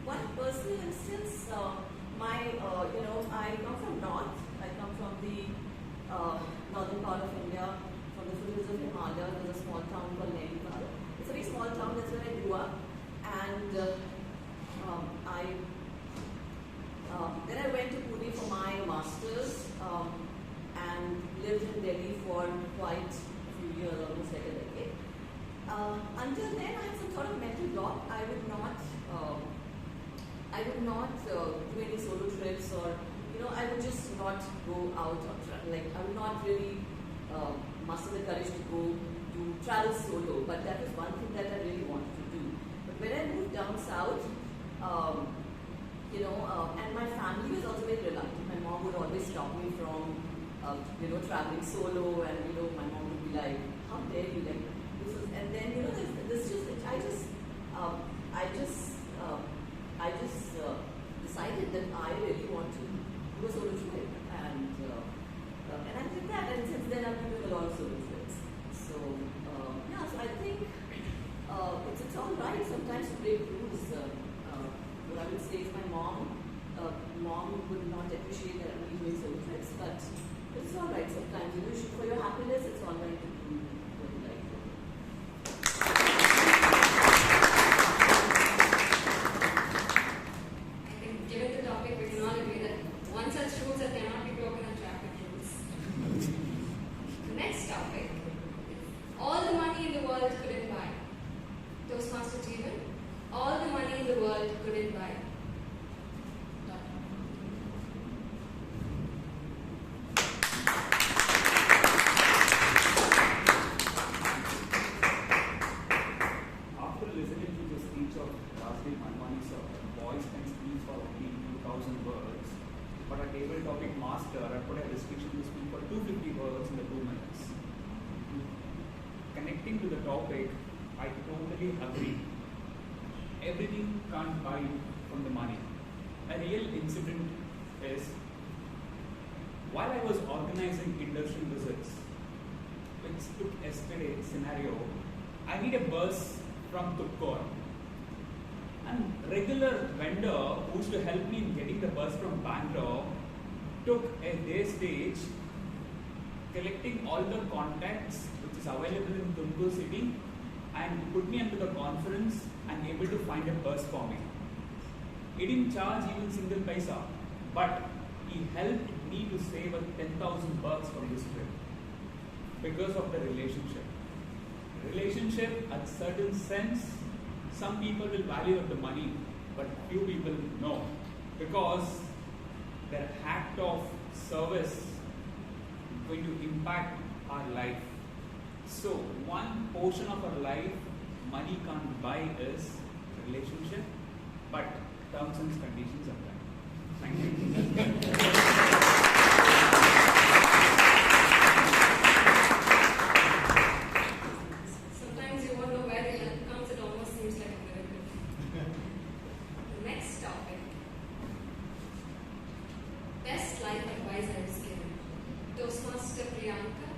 S18: One personal instance, I come from North. I come from the northern part of India, from the foothills of Himalaya. There's a small town called Nainital. It's a very small town, that's where I grew up. And then I went to Pune for my master's and lived in Delhi for quite a few years, almost like a decade. Until then, I had some sort of mental block. I would not do any solo trips, or I would just not go out on like I would not really muster the courage to go to travel solo. But that was one thing that I really wanted to do. But when I moved down south, and my family was also very reluctant. My mom would always stop me from traveling solo, and my mom would be like, "How dare you?" Like this was, and then I just decided that I really want to do a solo trip, and I did that, and since then I've been doing a lot of solo trips. So so I think it's all right sometimes to break rules. What I would say is my mom would not appreciate that I'm doing solo trips, but it's all right sometimes. For your happiness, it's all right to do what you like.
S14: Given the topic, we can all agree that one such rules that cannot be broken are traffic rules. The next topic, all the money in the world couldn't buy. Toastmaster Jeevan, all the money in the world couldn't buy.
S5: After listening to the speech of Rajdeep Manwani sir, boys can speak for only 2,000 words, but a table topic master had put a restriction to speak for 250 words in the 2 minutes. Connecting to the topic, I totally agree. Everything can't buy from the money. A real incident is, while I was organizing industrial visits, which took yesterday scenario, I need a bus from Tukkor. And regular vendor who used to help me in getting the bus from Bangalore took a day stage collecting all the contacts which is available in Tumakuru city and put me into the conference and able to find a bus for me. He didn't charge even single paisa, but he helped me to save $10,000 from this trip because of the relationship. Relationship, at certain sense, some people will value the money, but few people know, because their act of service is going to impact our life. So one portion of our life money can't buy is relationship, but terms and conditions apply. Thank you.
S14: Sometimes you wonder where the help comes, it almost seems like a miracle. The next topic. Best life advice I was given. Toastmaster Priyanka.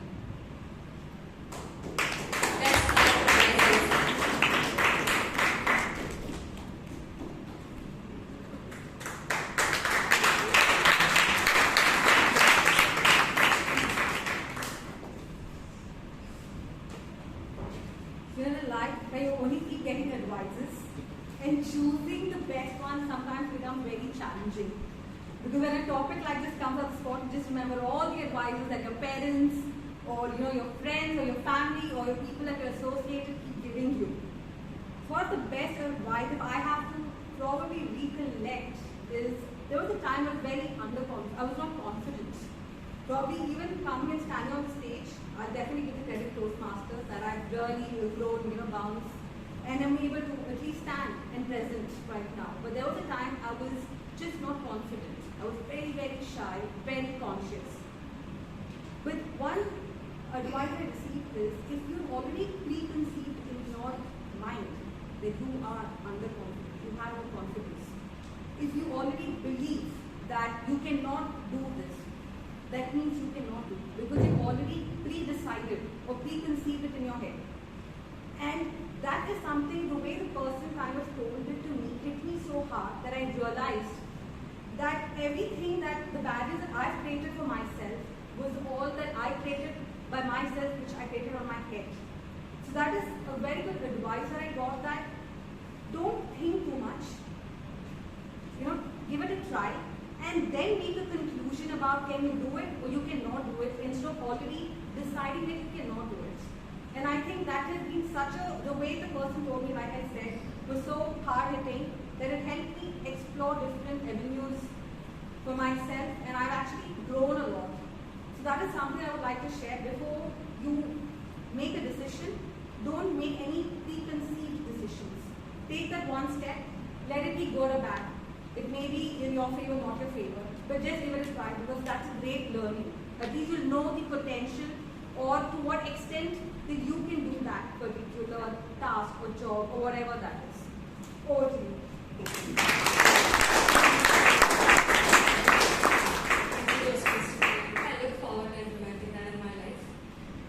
S14: Best life advice I was given.
S19: You're in a life where you only keep getting advices, and choosing the best one sometimes becomes very challenging. Because when a topic like this comes up spot, you just remember all the advices that your parents or your friends or your family or your people that you're associated keep giving you. What the best advice, if I have to probably recollect, is there was a time I was very underconfident. I was not confident. Probably even coming and standing on the stage, I definitely give the credit to Toastmasters that I've really grown, bounced, and I'm able to at least stand and present right now. But there was a time I was just not confident. I was very, very shy, very conscious. But one advice I received is, if you're already preconceived in your mind that you are underconfident, you have no confidence. If you already believe that you cannot do this, that means you cannot do it, because you've already pre-decided or preconceived it in your head. And that is something, the way the person kind of told it to me, hit me so hard that I realized that everything that the barriers that I've created for myself was all that I created by myself, which I created on my head. So that is a very good advice that I got, that don't think too much, give it a try, and then make a conclusion about can you do it or you cannot do it, instead of already deciding that you cannot do it. And I think that has been the way the person told me, like I said, was so hard-hitting that it helped me explore different avenues for myself, and I've actually grown a lot. So that is something I would like to share. Before you make a decision, don't make any preconceived decisions. Take that one step, let it be good or bad. It may be in your favor, not your favor, but just give it a try, because that's a great learning. At least you'll know the potential or to what extent that you can do that particular task or job or whatever that is. Over to you.
S14: I look forward to implementing that in my life.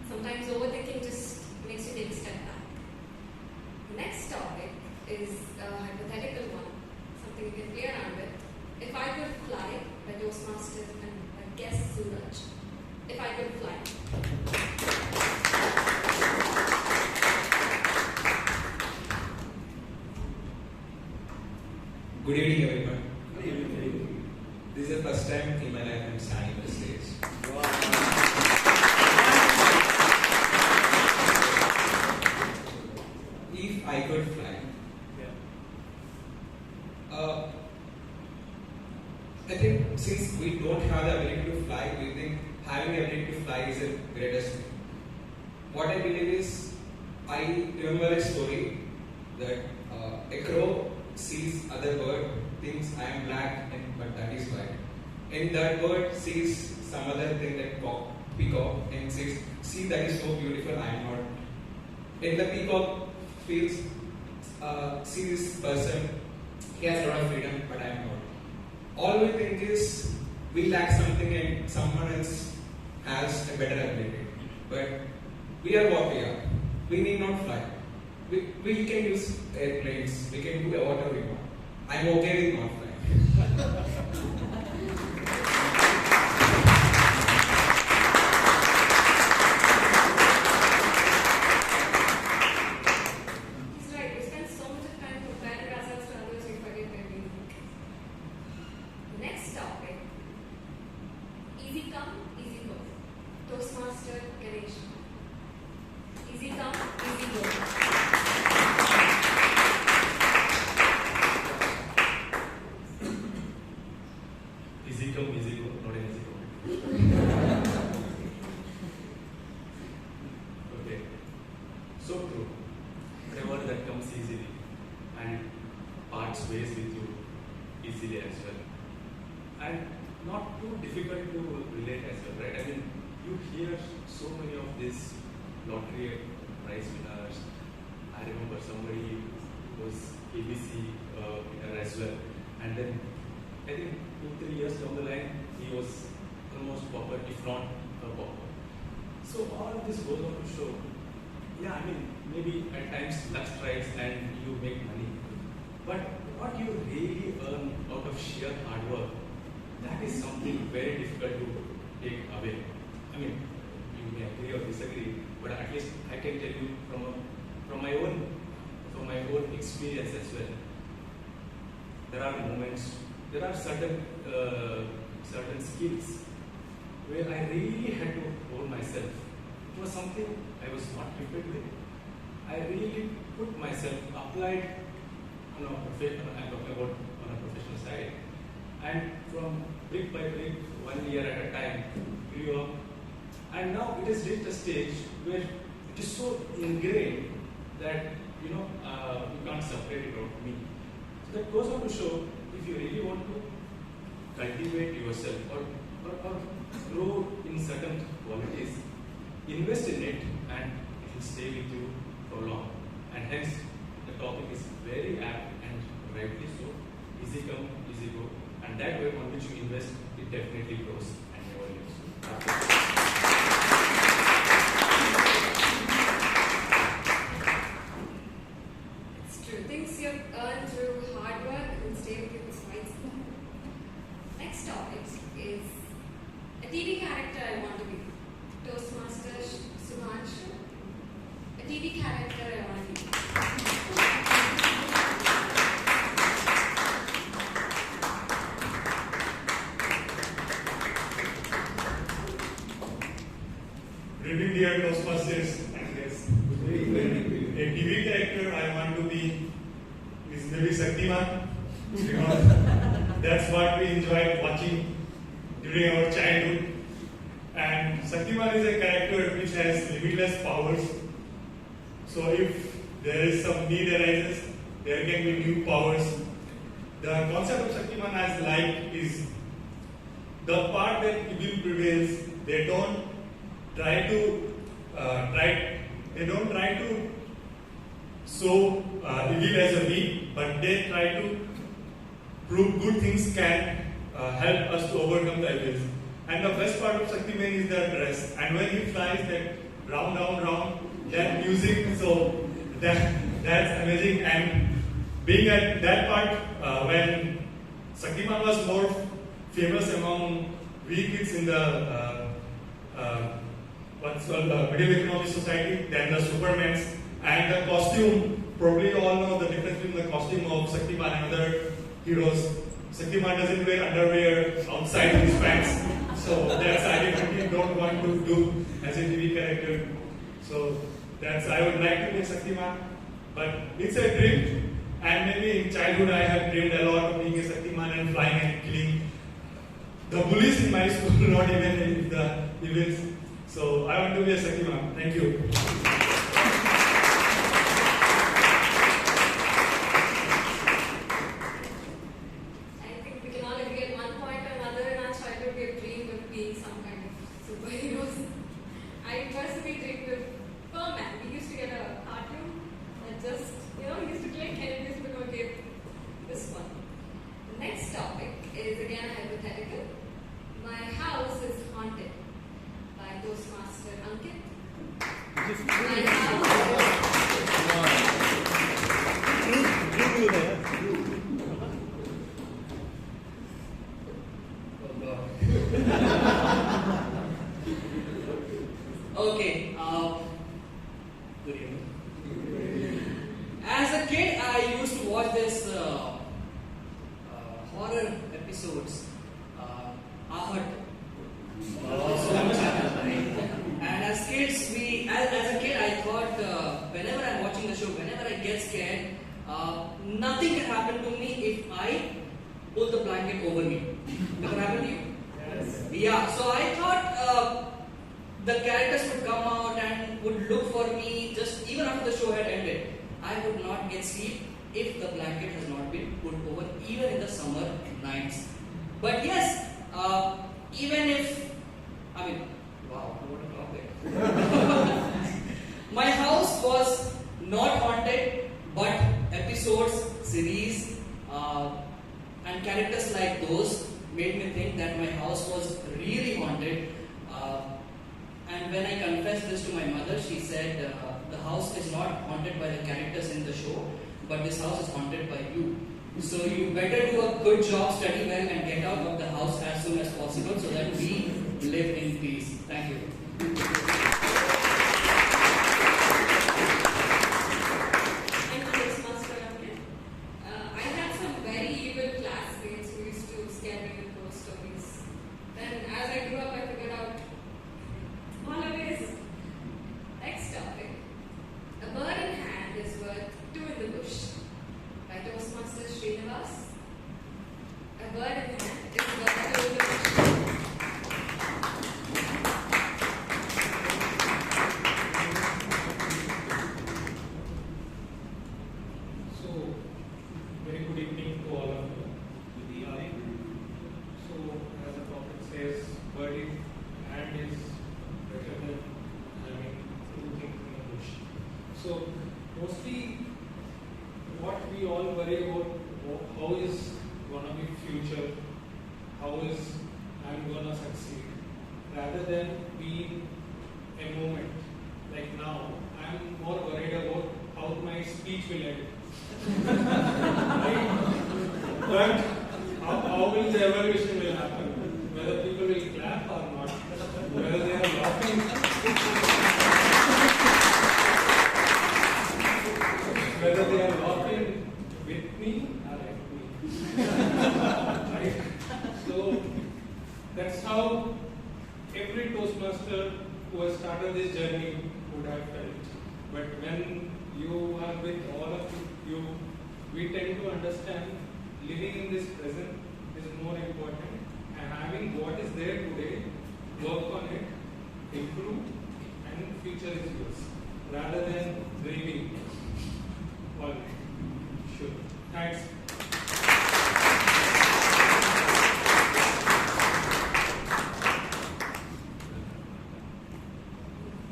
S14: Sometimes overthinking just makes you take a step back. The next topic is a hypothetical one, something you can play around with. If I could fly, by Toastmasters and by guest Suraj. If I could fly.
S20: Good evening, everyone. Good evening. This is the first time in my life I'm standing on the stage. Wow. If I could fly, I think since we don't have the ability to fly, we think having the ability to fly is the greatest thing. What I believe is, I remember a story that a crow sees other bird, thinks I am black, but that is white. And that bird sees some other thing like peacock and says, see, that is so beautiful, I am not. And the peacock feels, see this person, he has a lot of freedom, but I am not. All we think is, we lack something and someone else has a better ability. But we are what we are. We need not fly. We can use airplanes, we can do whatever we want. I'm okay with not flying.
S14: He's right, we spend so much of time comparing ourselves to others, we forget where we are. The next topic, easy come, easy go. Toastmaster Ganesh. Easy come, easy go.
S15: Easy come, easy go, not an easy go. Okay. So true. Whatever that comes easily and part
S21: parts ways with you easily as well. And not too difficult to relate as well, right? I mean, you hear so many of these lottery prize winners. I remember somebody who was ABC winner as well. And then I think 2-3 years down the line, he was almost pauper, if not a pauper. So all of this goes on to show, yeah, I mean, maybe at times luck strikes and you make money. But what you really earn out of sheer hard work, that is something very difficult to take away. I mean, you may agree or disagree, but at least I can tell you from my own experience as well. There are moments, there are certain skills where I really had to hold myself. It was something I was not prepared with. I really put myself, applied I'm talking about on a professional side, and from brick by brick, 1 year at a time, grew up, and now it has reached a stage where it is so ingrained that you can't separate it out of me. So that goes on to show, if you really want to cultivate yourself or grow in certain qualities, invest in it and it will stay with you for long. And hence, the topic is very apt and rightly so. Easy come, easy go. And that way on which you invest, it definitely grows and never leaves.
S14: It's true. Things you've earned through hard work and stay with you despite school. Next topic is a TV character I want to be. Toastmaster Subhanshu. A TV character I want to be.
S22: Good evening, dear Toastmasters and guests. A TV character I want to be is maybe Shaktiman, because that's what we enjoyed watching during our childhood. And Shaktiman is a character which has limitless powers. So if there is some need arises, there can be new powers. The concept of Shaktiman as like is the part that evil prevails. They don't try to show evil as a weak, but they try to prove good things can help us to overcome the evils. And the best part of Shaktiman is the dress. And when he flies that round, that music, so that's amazing. And being at that part, when Shaktiman was more famous among weak kids in the what's called middle economic society than the Supermans. And the costume, probably you all know the difference between the costume of Shaktiman and other heroes. Shaktiman doesn't wear underwear outside his pants. So that's I definitely don't want to do as a TV character. So that's I would like to be Shaktiman. But it's a dream. And maybe in childhood I have dreamed a lot of being a Shaktiman and flying and killing the bullies in my school, not even the evils. So I want to be a Shaktiman. Thank you.
S14: I think we can all agree at one point or another in our childhood we have dreamed of being some kind of superheroes. I personally dreamed of Superman. We used to get a cartoon that just, used to click and it used to go, okay, this one. The next topic is again hypothetical. My house is haunted by Toastmaster Ankit. My house
S23: Okay. Good evening. As a kid, I used to watch this horror episodes. Ahad. And as kids, as a kid, I thought whenever I'm watching the show, whenever I get scared, nothing can happen to me if I pull the blanket over me. Never happened to you? Yes. Yeah. So I thought the characters would come out and would look for me just even after the show had ended. I would not get sleep if the blanket has not been put over even in the summer nights. But yes, even if, wow, what a topic. My house was not haunted, but episodes, series, and characters like those made me think that my house was really haunted. And when I confessed this to my mother, she said, the house is not haunted by the characters in the show, but this house is haunted by you. So you better do a good job, study well, and get out of the house as soon as possible so that we live in peace. Thank you.
S14: Thank you, Toastmaster Amit. I had some very evil classmates who used to scare me with ghost stories. Then as I grew up, I figured out smaller ways. Next topic. A bird in hand is worth two in the bush. By Toastmaster Srinivas. A bird in hand is worth two in the bush.
S2: So, very good evening to all of you. So, as the topic says, bird in hand is better than having two things in the bush. So, mostly what we all worry about, how is gonna be future, how is I'm gonna succeed, rather than being a moment. Like now, I'm more worried about how my speech will end. Right? But how will the evaluation will happen? Whether people will clap or not, whether they are laughing, whether they are laughing with me or at me. Right? So that's how every Toastmaster who has started this journey would have felt. But when you are with all of you, we tend to understand living in this present is more important, and having what is there today, work on it, improve, and future is yours, rather than dreaming. All right. Sure. Thanks.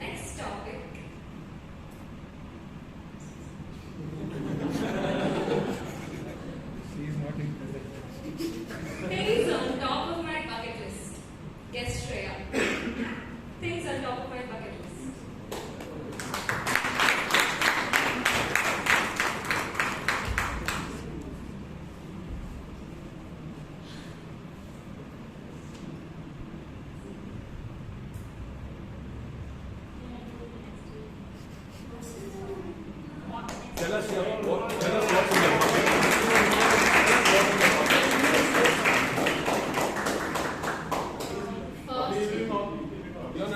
S14: Next topic.
S2: She is not interested.
S14: Things on top of my bucket list. Guess Shreya. Things on top of my bucket list.
S2: Tell us what's in your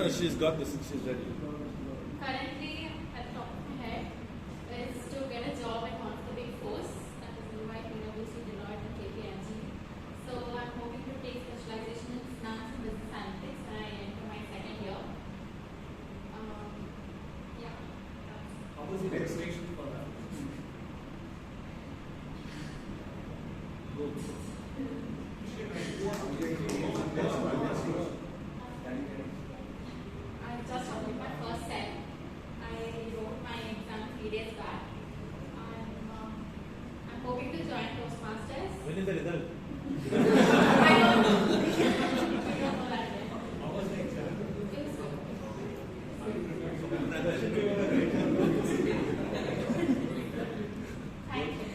S2: No, she's got this. She's ready.
S3: Currently, at the top of my head, is to get a job at one of the big fours, that is EY, PwC, Deloitte, and KPMG. So I'm hoping to take specialization in finance and business analytics when I enter my second year. Yeah.
S5: How was the registration for that?
S3: I just completed my first set. I wrote my exam 3 days back. I'm hoping to join Toastmasters.
S2: When is the result?
S3: I don't know. I don't know that yet.
S5: How was the exam?
S3: It was good. Thank you.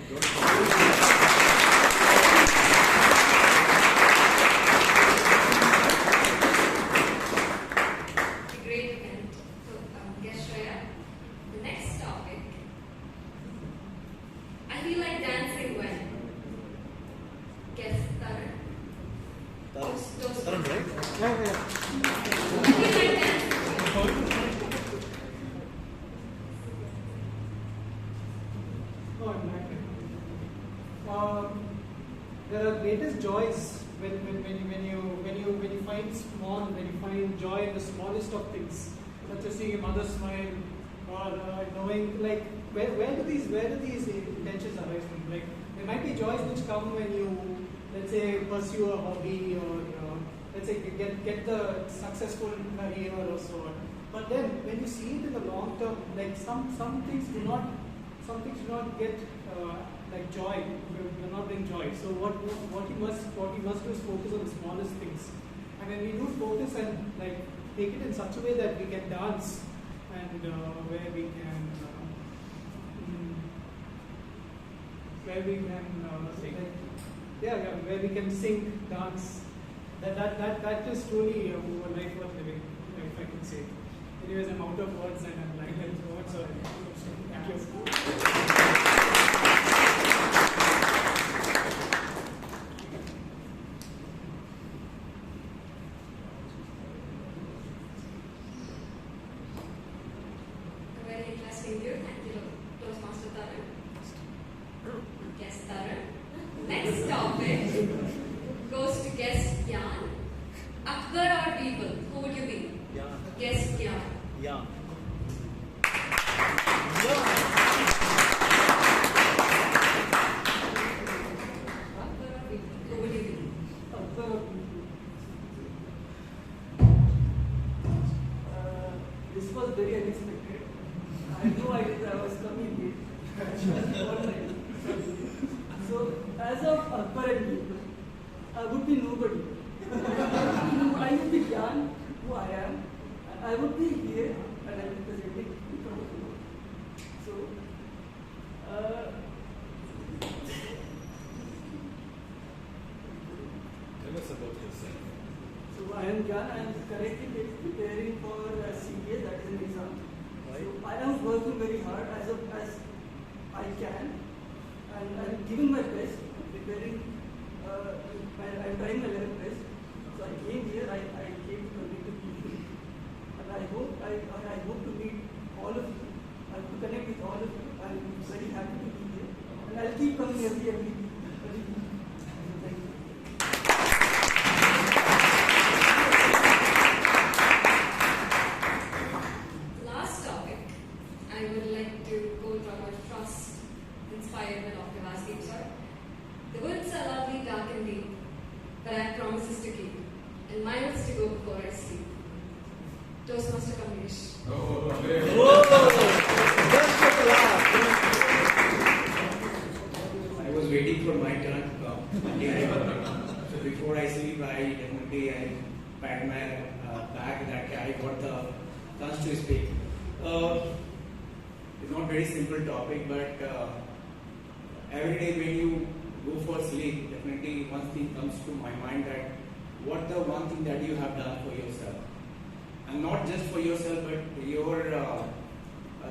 S14: Great event. So, guess Shreya. The next topic. I feel like dancing when. Guess Tarun.
S2: Tarun, right?
S14: I feel like dancing.
S16: There are greatest joys when you find small, when you find joy in the smallest of things, such as seeing a mother smile, or knowing like where do these intentions arise from? Like there might be joys which come when you, let's say, pursue a hobby or let's say get the successful career or so on. But then when you see it in the long term, like some things do not get like joy, do not bring joy. So what you must do is focus on the smallest things. And when we do focus and like take it in such a way that we can dance and where we can where we can sing, dance. That is truly a life worth living, if I can say. Anyways, I'm out of words and I'm like words. So thank you.
S14: Very interesting view. Thank you, Toastmaster Tarun. Guest Tarun. Next topic goes to guest Gyan. Akbar or Birbal? Who would you be? Guest Gyan.
S2: Yeah.
S14: Who would you be?
S4: This was very unexpected. I had no idea that I was coming here. So, as of Akbar and Birbal, I would be nobody. I would be Gyan, who I am. I would be here and I would be presenting in front of you. So,
S2: Tell us about yourself.
S4: So I am Gyan. I am currently preparing for CPA, that is an exam. So I am working very hard as I can, and I am giving my best, preparing. I am trying my level best. So I came here. I came to meet the people, and I hope to meet all of you. I hope to connect with all of you. I am very happy to be here, and I'll keep coming every week. Thank you.
S14: Last topic. I would like to go from a trust inspired by Dr. Vasdeep sir. The woods are lovely, dark and deep, but I have promises to keep, and mine is to go before I sleep. Toastmaster Kamlesh.
S7: I was waiting for my turn to come. So before I sleep, I pat my back that I got the chance to speak. It's not very simple topic, but every day when you go for sleep, definitely one thing comes to my mind, that what the one thing that you have done for yourself, and not just for yourself, but your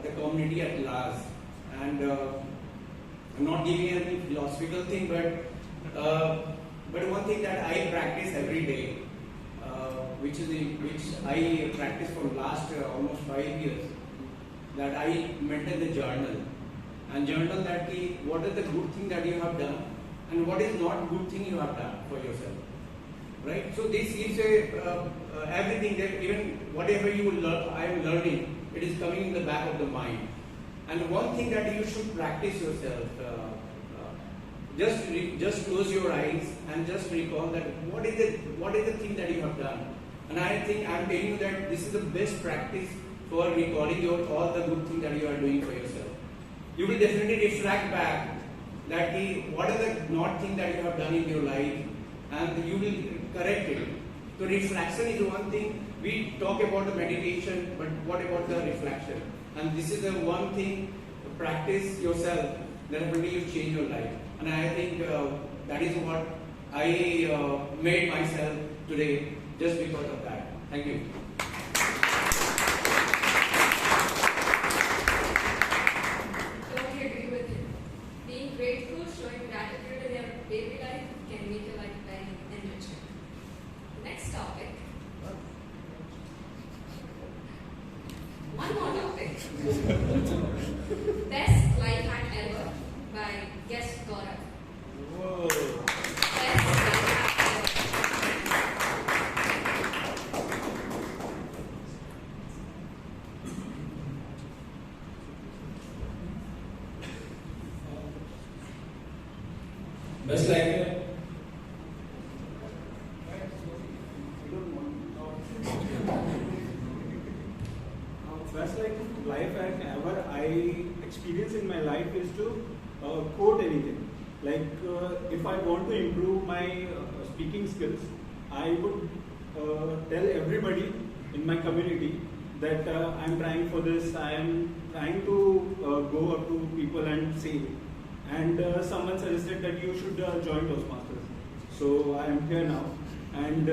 S7: the community at large. And I'm not giving any philosophical thing, but one thing that I practice every day, which I practice for last almost 5 years, that I maintain the journal, and journal that what is the good thing that you have done and what is not good thing you have done for yourself, right? So this is everything, that even whatever you learn, I am learning, it is coming in the back of the mind. And one thing that you should practice yourself, just close your eyes and just recall that what is the thing that you have done. And I think I'm telling you that this is the best practice for recalling all the good things that you are doing for yourself. You will definitely reflect back that what are the not things that you have done in your life, and you will correct it. So reflection is one thing. We talk about the meditation, but what about the reflection? And this is the one thing, practice yourself, then maybe you change your life. And I think that is what I made myself today, just because of that. Thank you.
S14: Totally agree with you. Being grateful, showing gratitude in your daily life can make your life very enriching. Next topic. One more topic. Best life hack ever by guest Gaurav.
S2: Whoa.
S14: Best life hack ever.
S15: Best like
S8: Best like life hack ever I experience in my life is to quote anything. Like if I want to improve my speaking skills, I would tell everybody in my community that I'm trying for this, I am trying to go up to people and say. And someone suggested that you should join Toastmasters. So I am here now. And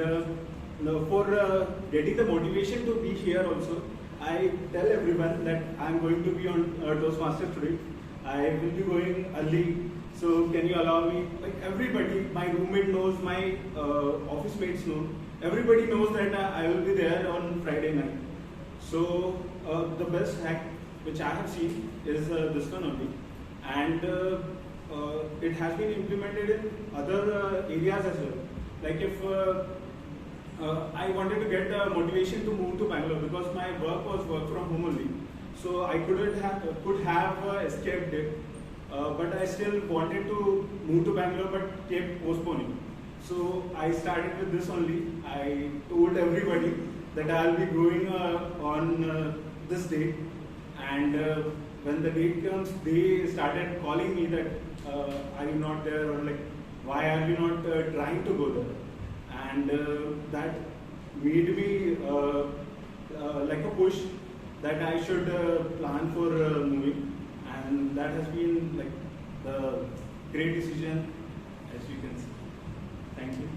S8: for getting the motivation to be here also, I tell everyone that I'm going to be on Toastmasters today. I will be going early. So can you allow me? Like everybody, my roommate knows, my office mates know. Everybody knows that I will be there on Friday night. So the best hack which I have seen is this one only. And it has been implemented in other areas as well. Like if I wanted to get motivation to move to Bangalore because my work was work from home only. So I could have escaped it. But I still wanted to move to Bangalore but kept postponing. So I started with this only. I told everybody that I'll be going on this date. And when the date comes, they started calling me that are you not there, or like why are you not trying to go there? And that made me like a push that I should plan for moving. And that has been like the great decision, as you can see. Thank you.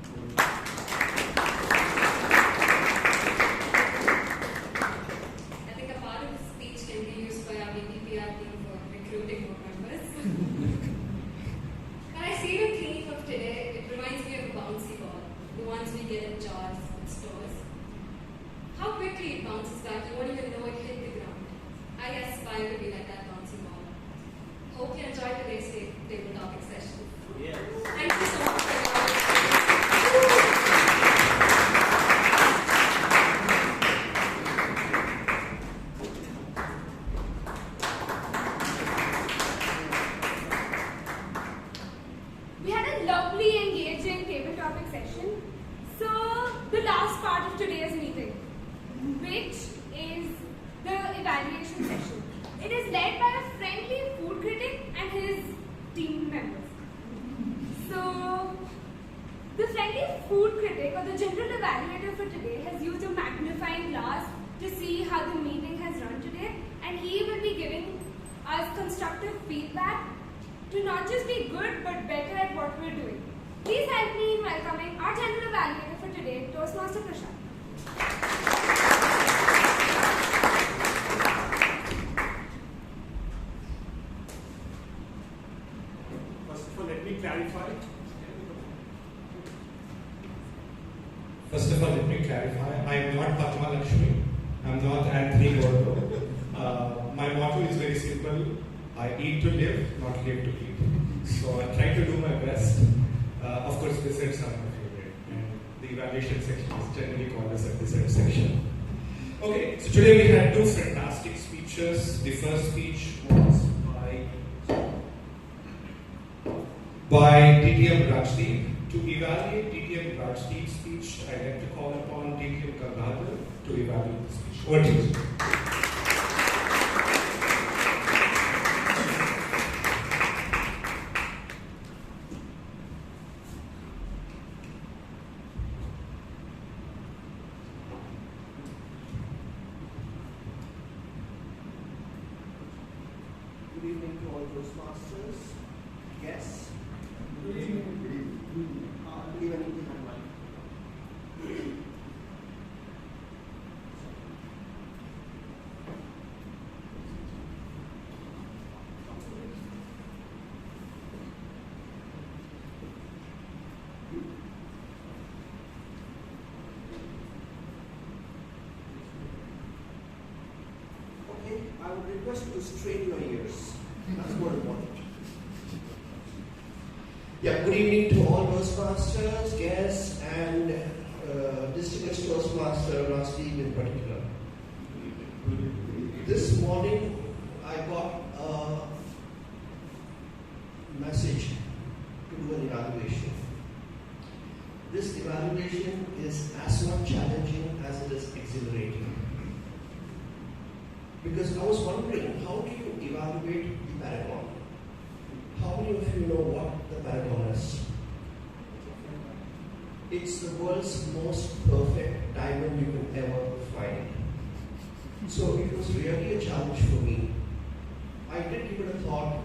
S14: I think a part of the speech can be used by our BPPR team for recruiting more members. When I see the theme of today, it reminds me of a bouncy ball, the ones we get in jars in stores. How quickly it bounces back, you won't even know it hit the ground. I aspire to be like that bouncy ball. Hope you enjoyed today's table topic session.
S2: Yes.
S14: Thank you so much for your
S6: We had a lovely, engaging table topic session. So, the last part of today's meeting, which is the evaluation session. It is led by a friendly food critic and his team members. So, the friendly food critic or the general evaluator for today has used a magnifying glass to see how the meeting has run today, and he will be giving us constructive feedback to not just be good but better at what we're doing. Please help me in welcoming our general evaluator for today, Toastmaster Prashant.
S8: First of all, let me clarify.
S9: First of all, let me clarify. I am not Padma Lakshmi. I am not Anthony Gordo. My motto is very simple. I eat to live, not live to eat. So I try to do my best. Of course, desserts are my favorite. And the evaluation section is generally called as a dessert section. Okay, so today we had two fantastic speeches. The first speech was by DTM Rajdeep. To evaluate DTM Rajdeep's speech, I'd like to call upon DTM Gangadhar to evaluate the speech. Over to you.
S10: Good evening to all Toastmasters, guests. Good evening. Good evening. Good evening to my wife. Okay, I would request you to strain your ears. That's more important. Yeah, good evening to all Toastmasters, guests, and distinguished Toastmaster Rajdeep in particular. This morning, I got a message to do an evaluation. because I was wondering, how do you evaluate the Paragon? How many of you know what the Paragon is? It's the world's most perfect diamond you can ever find. So it was really a challenge for me. I did give it a thought,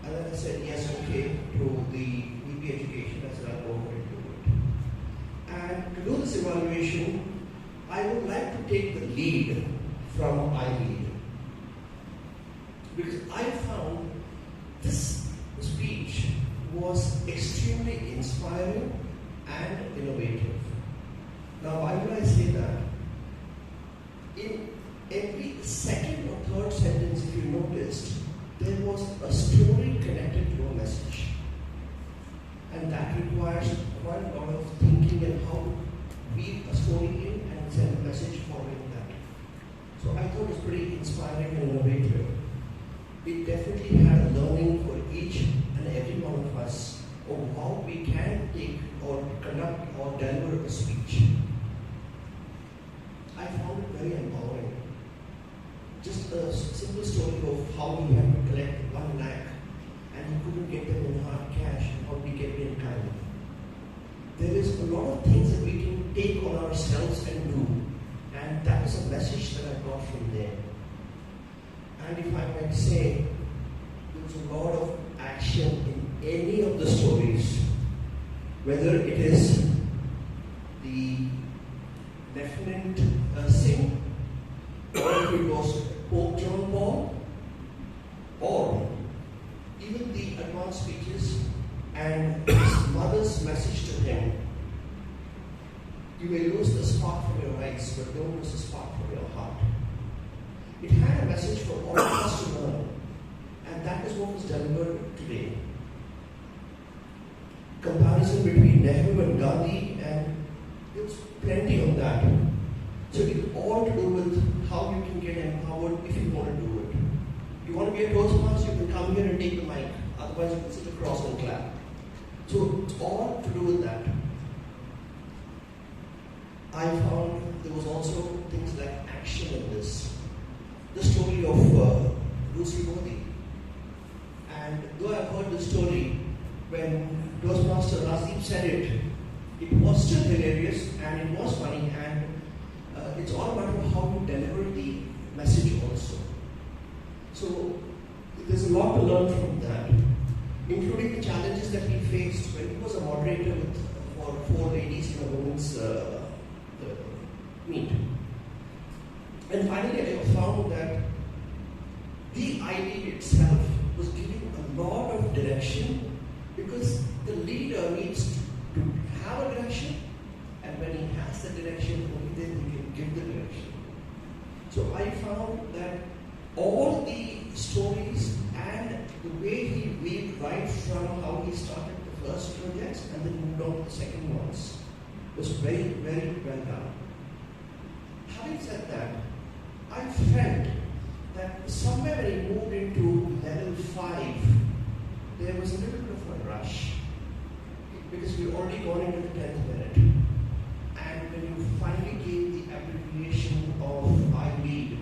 S10: and then I said yes, okay, to the VP Education. I said I'll go ahead and do it. And to do this evaluation, I would like to take the lead from I lead. Because I found this speech was extremely inspiring and innovative. Now, why would I say that? In every second or third sentence, if you noticed, there was a story connected to a message. And that requires quite a lot of thinking and how to weave a story in and send a message following that. So I thought it was pretty inspiring and innovative. It definitely had a learning for each and every one of us of how we can take or conduct or deliver a speech. I found it very empowering. Just a simple story of how he had to collect 1 lakh and he couldn't get them in hard cash and how he get it in kind. There is a lot of things that we can take on ourselves and do, and that is a message that I got from there. And if I might say, there's a lot of action in any of the stories, whether it is the Lieutenant Singh, or if it was Pope John Paul, or even the advanced speeches and his mother's message to him. You may lose the spark from your eyes, but don't lose the spark from your heart. It had a message for all of us to learn, and that is what was delivered today. Comparison between Nehru and Gandhi, and there's plenty of that. So it's all to do with how you can get empowered if you want to do it. You want to be a Toastmaster, you can come here and take the mic. Otherwise, you can sit across and clap. So it's all to do with that. I found there was also things like action in this. The story of Lucy Modi. And though I've heard the story, when Toastmaster Rajiv said it, it was still hilarious and it was funny, and it's all about how you deliver the message also. So there's a lot to learn from that, including the challenges that he faced when he was a moderator for 4 ladies in a women's meet. And finally, I found that the idea itself was giving a lot of direction, because the leader needs to have a direction, and when he has the direction, only then he can give the direction. So I found that all the stories and the way he weaved right from how he started the first projects and then moved on to the second ones was very, very well done. Having said that, I felt that somewhere when he moved into level 5, there was a little bit of a rush, because we've already gone into the 10th minute. And when you finally gave the abbreviation of I lead,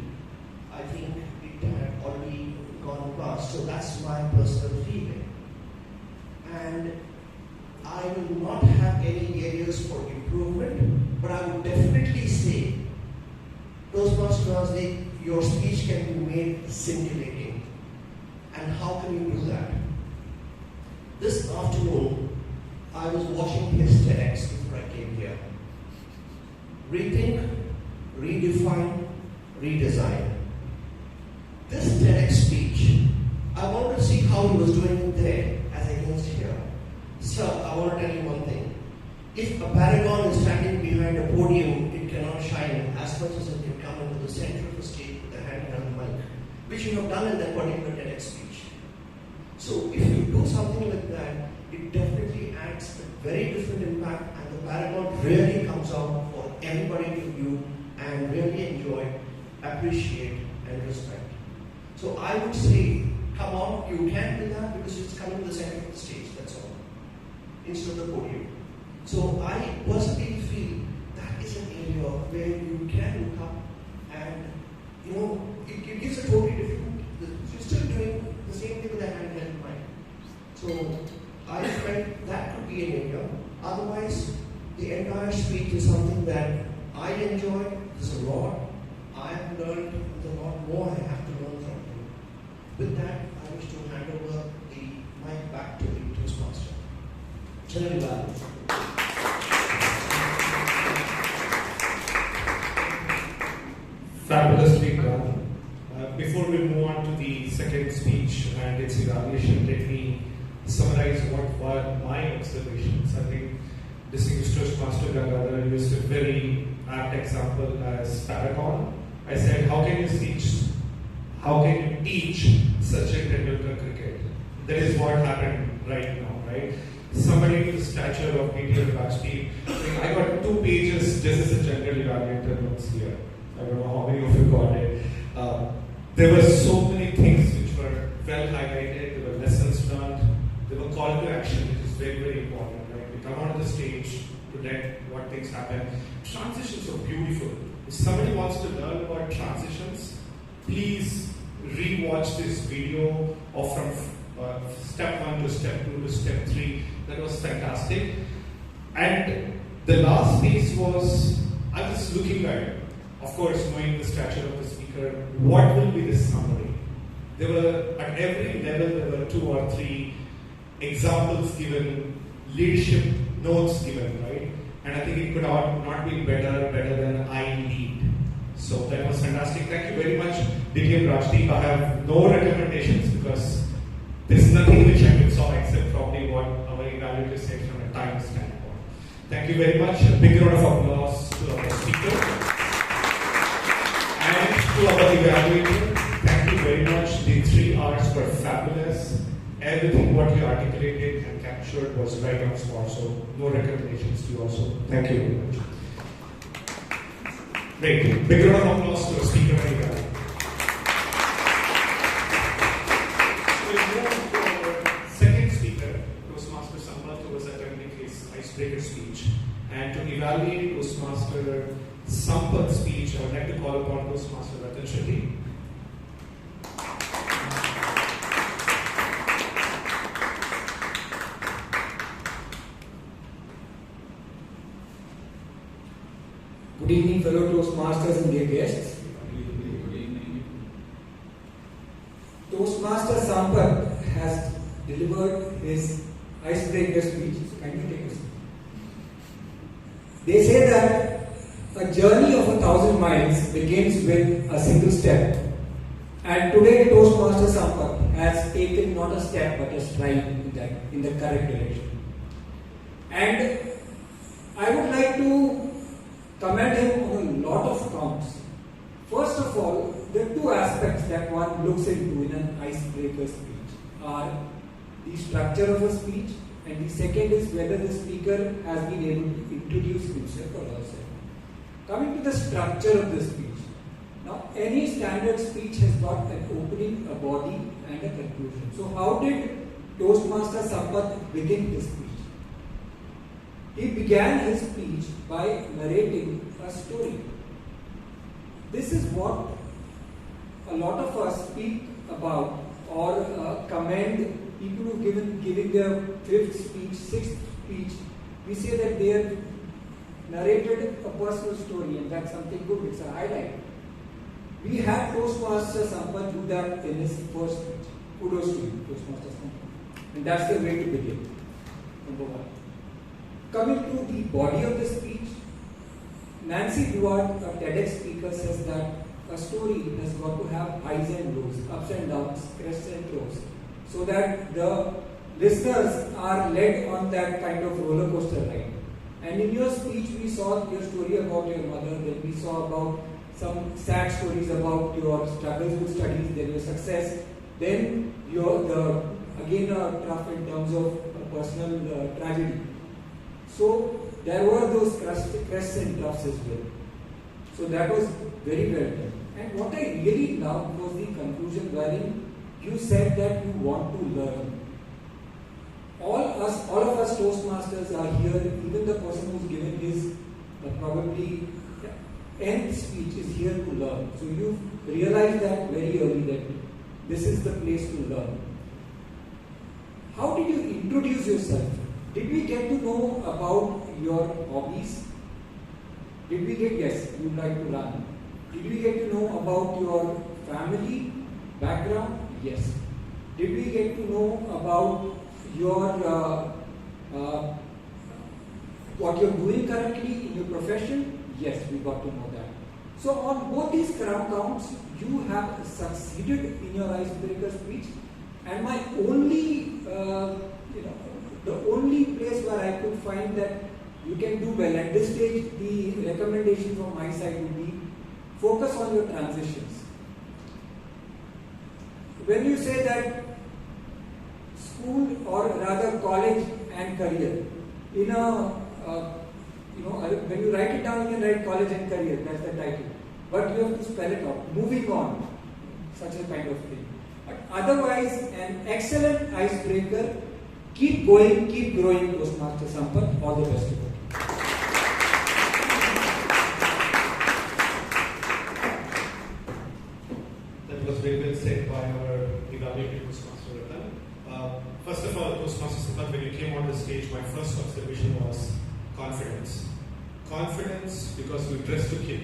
S10: I think it had already gone past. So that's my personal feeling. And I will not have any areas for improvement, but I would definitely say, Toastmaster, your speech can be made scintillating. And how can you do that? This afternoon, I was watching his TEDx before I came here. Rethink, redefine, redesign. This TEDx speech, I wanted to see how he was doing it there as against here. So, I want to tell you one thing. If a paragon is standing behind a podium, it cannot shine as much as it can come into the center of the stage with a handheld mic, which you have done in that particular TEDx speech. So, if you do something like that, it definitely adds a very different impact, and the paragon really comes out for everybody to view and really enjoy, appreciate, and respect. So I would say, come on, you can do that because it's coming to the center of the stage, that's all, instead of the podium. So I personally feel that is an area where you can look up and it gives a totally different, you're still doing the same thing with a handheld mic. So I felt that could be an area. Otherwise, the entire speech is something that I enjoy. There's a lot I have learned, there's a lot more I have to learn from him. With that, I wish to hand over the mic back to the Toastmaster. General Value.
S9: Fabulously done. Before we move on to the second speech and its evaluation, let me summarize what were my observations. I think distinguished Toastmaster Gangadhar used a very apt example as Paragon. I said, how can you teach Sachin Tendulkar cricket? That is what happened right now, right? Somebody with the stature of BTL Rajdeep. I got 2 pages just as a general evaluator notes here. I don't know how many of you got it. There were so many things which were well highlighted. There were lessons learned. There were call to action, which is very, very important. Right? We come onto the stage to let what things happen. Transitions are beautiful. If somebody wants to learn about transitions, please re-watch this video of from step 1 to step 2 to step 3. That was fantastic. And the last piece was, I was looking at it. Of course, knowing the stature of the speaker, what will be the summary? There were, at every level, there were 2 or 3 examples given, leadership notes given, right? And I think it could not be better than I lead. So that was fantastic. Thank you very much, DTM Rajdeep. I have no recommendations because there's nothing which I could saw except probably what our evaluator said from a time standpoint. Thank you very much. A big round of applause to our speaker. And to our evaluator, thank you very much. The 3 hours were fabulous. Everything what you articulated and captured was right on spot. So no recommendations to you also. Thank you very much. Great. Big round of applause to our speaker and evaluator. So we move on to our second speaker, Toastmaster Sampath, who was attending his icebreaker speech. And to evaluate Toastmaster Sampath's speech, I would like to call upon Toastmaster Ratan Shetty.
S11: Good evening, fellow Toastmasters and dear guests. Toastmaster Sampath has delivered his icebreaker speech. Can you take a seat? They say that a journey of 1,000 miles begins with a single step. And today Toastmaster Sampath has taken not a step but a stride in the correct direction. And I would like to commend him on a lot of counts. First of all, there are 2 aspects that one looks into in an icebreaker speech are the structure of a speech, and the second is whether the speaker has been able to introduce himself or herself. Coming to the structure of the speech. Now, any standard speech has got an opening, a body, and a conclusion. So, how did Toastmaster Sampath begin this speech? He began his speech by narrating a story. This is what a lot of us speak about or commend people who giving their 5th speech, 6th speech. We say that they have narrated a personal story, and that's something good. It's a highlight. We had Toastmaster Sampath do that in his first speech. Kudos to you, Toastmaster Sampath. And that's the way to begin. Number 1. Coming to the body of the speech, Nancy Duarte, a TEDx speaker, says that a story has got to have highs and lows, ups and downs, crests and troughs, so that the listeners are led on that kind of roller coaster ride. And in your speech, we saw your story about your mother, then we saw about some sad stories about your struggles with studies, then your success, then again tough in terms of personal tragedy. So there were those crests and troughs as well. So that was very well done. And what I really loved was the conclusion wherein you said that you want to learn. All of us Toastmasters are here, even the person who's given his probably nth speech is here to learn. So you've realize that very early that this is the place to learn. How did you introduce yourself? Did we get to know about your hobbies? Did we get, yes, you like to run. Did we get to know about your family background? Yes. Did we get to know about your what you're doing currently in your profession? Yes, we got to know that. So on both these counts, you have succeeded in your icebreaker speech. And my only, the only place where I could find that you can do well at this stage, the recommendation from my side would be focus on your transitions. When you say that school or rather college and career, in a when you write it down, you can write college and career, that's the title. But you have to spell it out. Moving on, such a kind of thing. But otherwise, an excellent icebreaker. Keep going, keep growing, Toastmaster Sampath. All the best to you.
S9: That was very well said by our evaluated Toastmaster Ratan. First of all, Toastmaster Sampath, when you came on the stage, my first observation was confidence. Confidence because you dress to kill.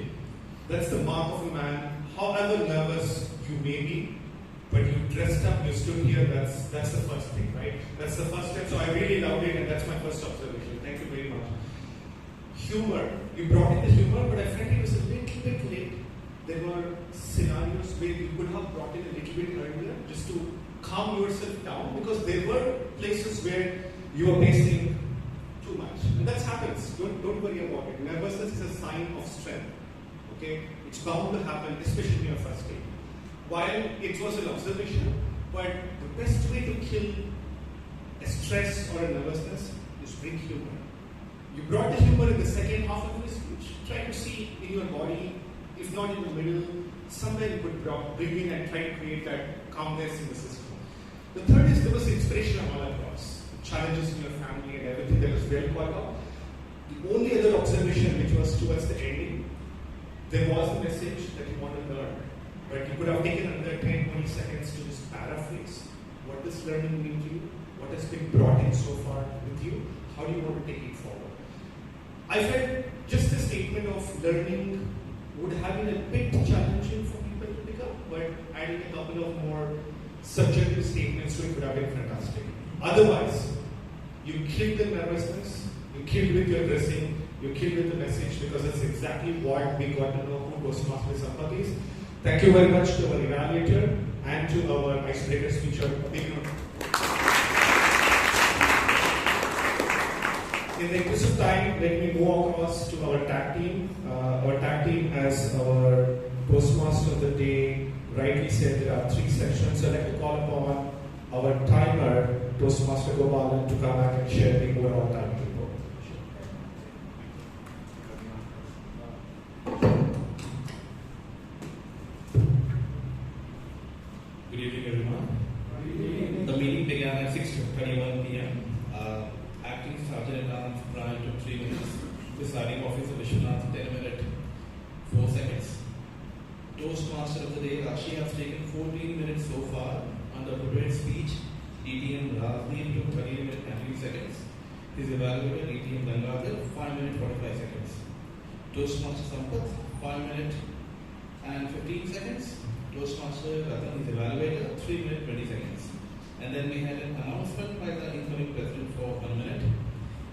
S9: That's the mark of a man, however nervous you may be, but you dressed up, you stood here, that's the first thing, right? That's the first step. So I really loved it, and that's my first observation. Thank you very much. Humor. You brought in the humor, but I felt it was a little bit late. There were scenarios where you could have brought in a little bit earlier just to calm yourself down, because there were places where you were pacing too much. And that happens. Don't worry about it. Nervousness is a sign of strength. Okay? It's bound to happen, especially in your first day. While it was an observation, but the best way to kill a stress or a nervousness is bring humor. You brought the humor in the second half of the speech. Try to see in your body, if not in the middle, somewhere you could bring in and try to create that calmness in the system. The third is there was inspiration all across. Challenges in your family and everything that was well called out. The only other observation which was towards the ending, there was a message that you want to learn, but you could have taken another 10-20 seconds to just paraphrase. What does learning mean to you? What has been brought in so far with you? How do you want to take it forward? I felt just the statement of learning would have been a bit challenging for people to pick up, but adding a couple of more subjective statements to it would have been fantastic. Otherwise, you killed the nervousness, you killed with your dressing, you killed with the message, because that's exactly what we got to know who Toastmaster Sampath is. Thank you very much to our evaluator and to our icebreaker speaker. In the interest of time, let me move across to our tag team. Our tag team, as our Toastmaster of the day rightly said, there are 3 sections. So I'd like to call upon our timer, Toastmaster Gopalan, to come back and share the overall time report.
S15: Good evening, everyone. The meeting began at 6:21 p.m. Acting Sergeant at Arms Brian took 3 minutes. Presiding Officer Vishwanath 10 minutes 4 seconds. Toastmaster of the day Rashi has taken 14 minutes so far. Under prepared speech, DTM Rajdeep took 30 minutes and 3 seconds. His evaluator DTM Bangalore 5 minutes 45 seconds. Toastmaster Sampath 5 minutes and 15 seconds. Toastmaster Ratan, his evaluator, 3 minutes 20 seconds. And then we had an announcement by the incoming president for 1 minute.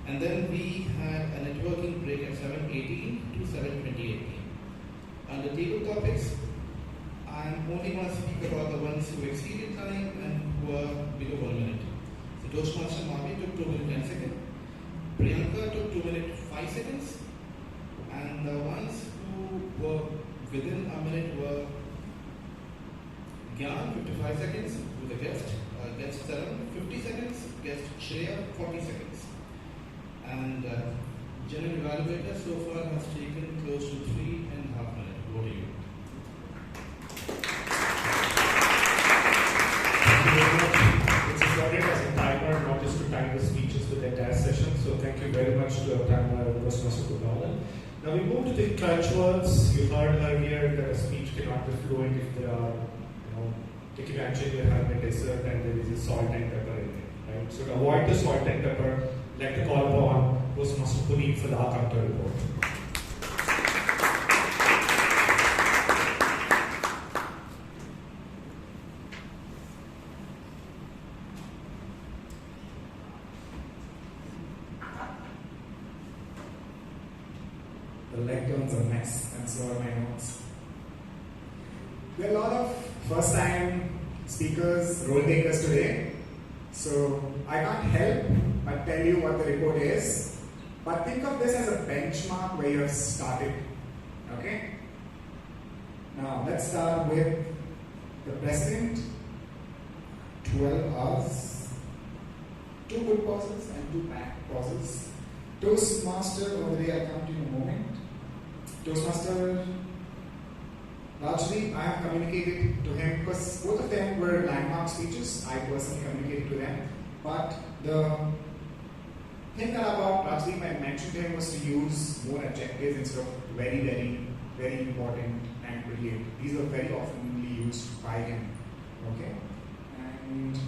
S15: And then we had a networking break at 7:18 to 7:28 p.m. Under table topics, I only going to speak about the ones who exceeded time and who were below 1 minute. So Toastmaster Mavi took 2 minutes 10 seconds. Priyanka took 2 minutes 5 seconds. And the ones who were within a minute were Gyan, 55 seconds, who was a guest. Guest 7, 50 seconds. Guest Shreya, 40 seconds. And general evaluator so far has taken close to 3.5 minutes. Over to you.
S9: Thank you very much. It's recorded as a timer, not just to time the speeches with the entire session. So thank you very much to our timer, Toastmaster Gopalan. Now we move to the crutch words. You heard earlier that a speech cannot be fluent if there are, if you actually have a dessert and there is a salt and pepper in it, right? So to avoid the salt and pepper, like the call upon Toastmaster Puneet for the counter report.
S1: The lecterns are a mess, and so are my notes. There are a lot of first-time speakers, role takers today, so I can't help but tell you what the report is. But think of this as a benchmark where you have started. Okay? Now let's start with the president. 12 hours, 2 good pauses and 2 bad pauses. Toastmaster over the day, I'll come to you in a moment. Toastmaster Rajdeep, I have communicated to him because both of them were landmark speeches. I personally communicated to them. But the thing that about Rajdeep I mentioned to him was to use more adjectives instead of very, very, very important and brilliant. These are very often used by him. Okay? And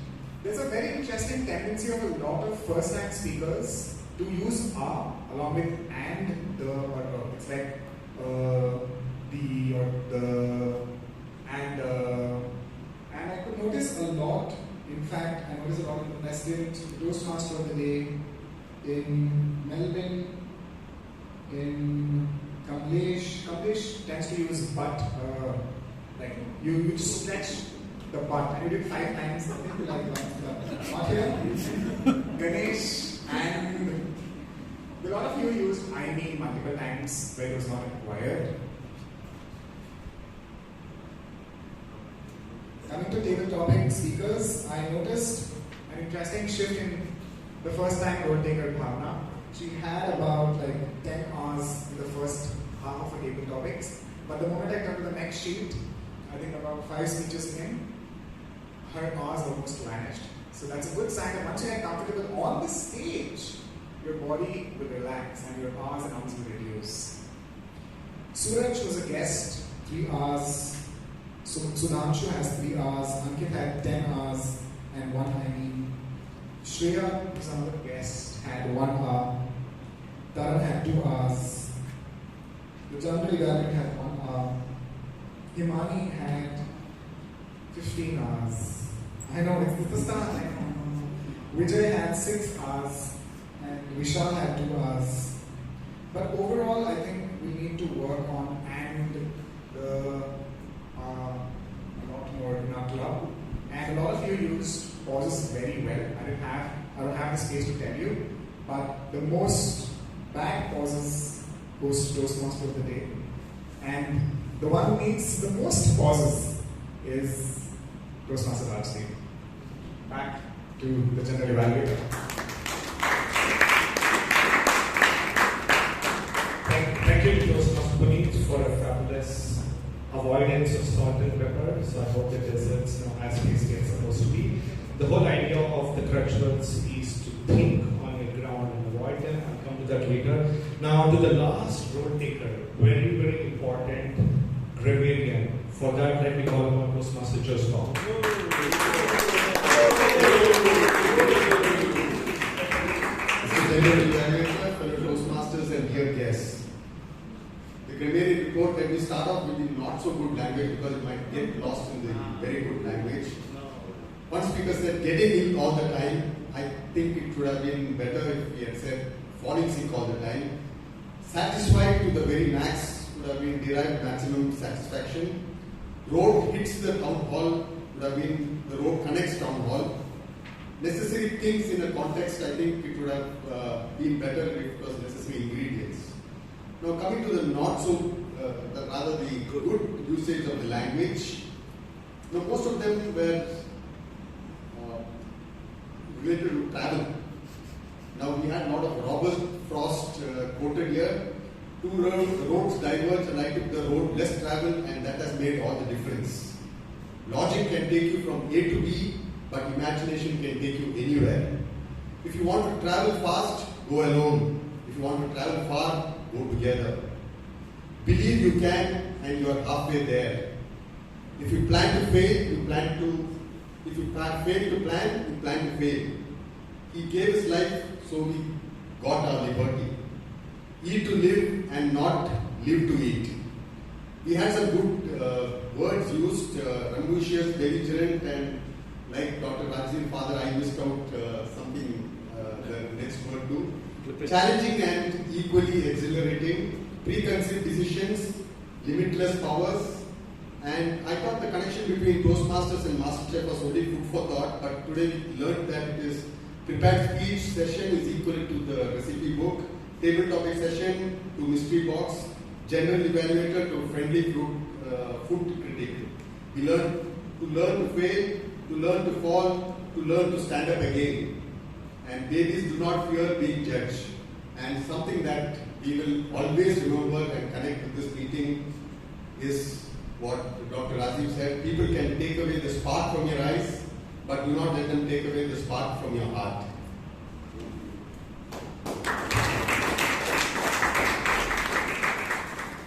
S1: there's a very interesting tendency of a lot of first-time speakers to use "are" along with "and," "the," or it's like the or the and I could notice a lot. In fact, I noticed a lot in the president, the Toastmaster of the day, in Melbourne, in Kamlesh. Kamlesh tends to use "but," like you just stretch the "but," and you did 5 times. I think you like that. Not here. Ganesh and a lot of you used "I mean" multiple times where it was not required. Coming to table topic speakers, I noticed an interesting shift in the first time role taker Bhavna. She had about 10 hours in the first half of her table topics, but the moment I come to the next sheet, I think about 5 speeches in, her hours almost vanished. So that's a good sign that once you get comfortable on the stage, your body will relax and your hours and arms will reduce. Suraj was a guest, 3 hours. Sudhanshu has 3 hours. Ankit had 10 hours and 1 I mean. Shreya was another guest, had 1 hour. Taran had 2 hours. The general evaluate had 1 hour. Himani had 15 hours. I know, it's the start. I know. Vijay had 6 hours. And Vishal had 2 hours. But overall, I think we need to work on a lot more in our club. And a lot of you used pauses very well. I don't have the space to tell you, but the most bad pauses goes to Toastmaster of the day. And the one who needs the most pauses is Toastmaster Rajdeep. Back to the general evaluator.
S9: Thank you to Toastmaster Puneet for a fabulous avoidance of salt and pepper. So I hope the desserts as tasty as supposed to be. The whole idea of the crutch words is to think on your ground and avoid them. I'll come to that later. Now to the last role taker, very, very important grammarian. For that, let me call upon Toastmaster Joseph.
S12: Fellow Toastmasters and dear guests. The grammarian report, let me start off with the not so good language because it might get lost in the very good language. One speaker said getting ill all the time. I think it would have been better if he had said falling sick all the time. Satisfied to the very max would have been derived maximum satisfaction. Road hits the town hall would have been the road connects town hall. Necessary things in a context, I think it would have been better if it was necessary ingredients. Now coming to the not so, rather the good usage of the language. Now most of them were related to travel. Now we had a lot of Robert Frost quoted here. 2 roads diverge and I took the road less traveled and that has made all the difference. Logic can take you from A to B, but imagination can take you anywhere. If you want to travel fast, go alone. If you want to travel far, go together. believe you can and you are halfway there. If you plan to fail, you plan to, if you fail to plan, you plan to fail. He gave his life so we got our liberty. Eat to live and not live to eat. He had some good words used, ambitious, belligerent, and like Dr. Raj's father, I missed out something, the next word too. Challenging and equally exhilarating, preconceived decisions, limitless powers, and I thought the connection between Toastmasters and MasterChef was only food for thought, but today we learned that it is prepared speech session is equal to the recipe book, table topic session to mystery box, general evaluator to friendly food critic. We learn to fail, to learn to fall, to learn to stand up again. And babies do not fear being judged. And something that we will always remember and connect with this meeting is what Dr. Rajiv said. People can take away the spark from your eyes, but do not let them take away the spark from your heart.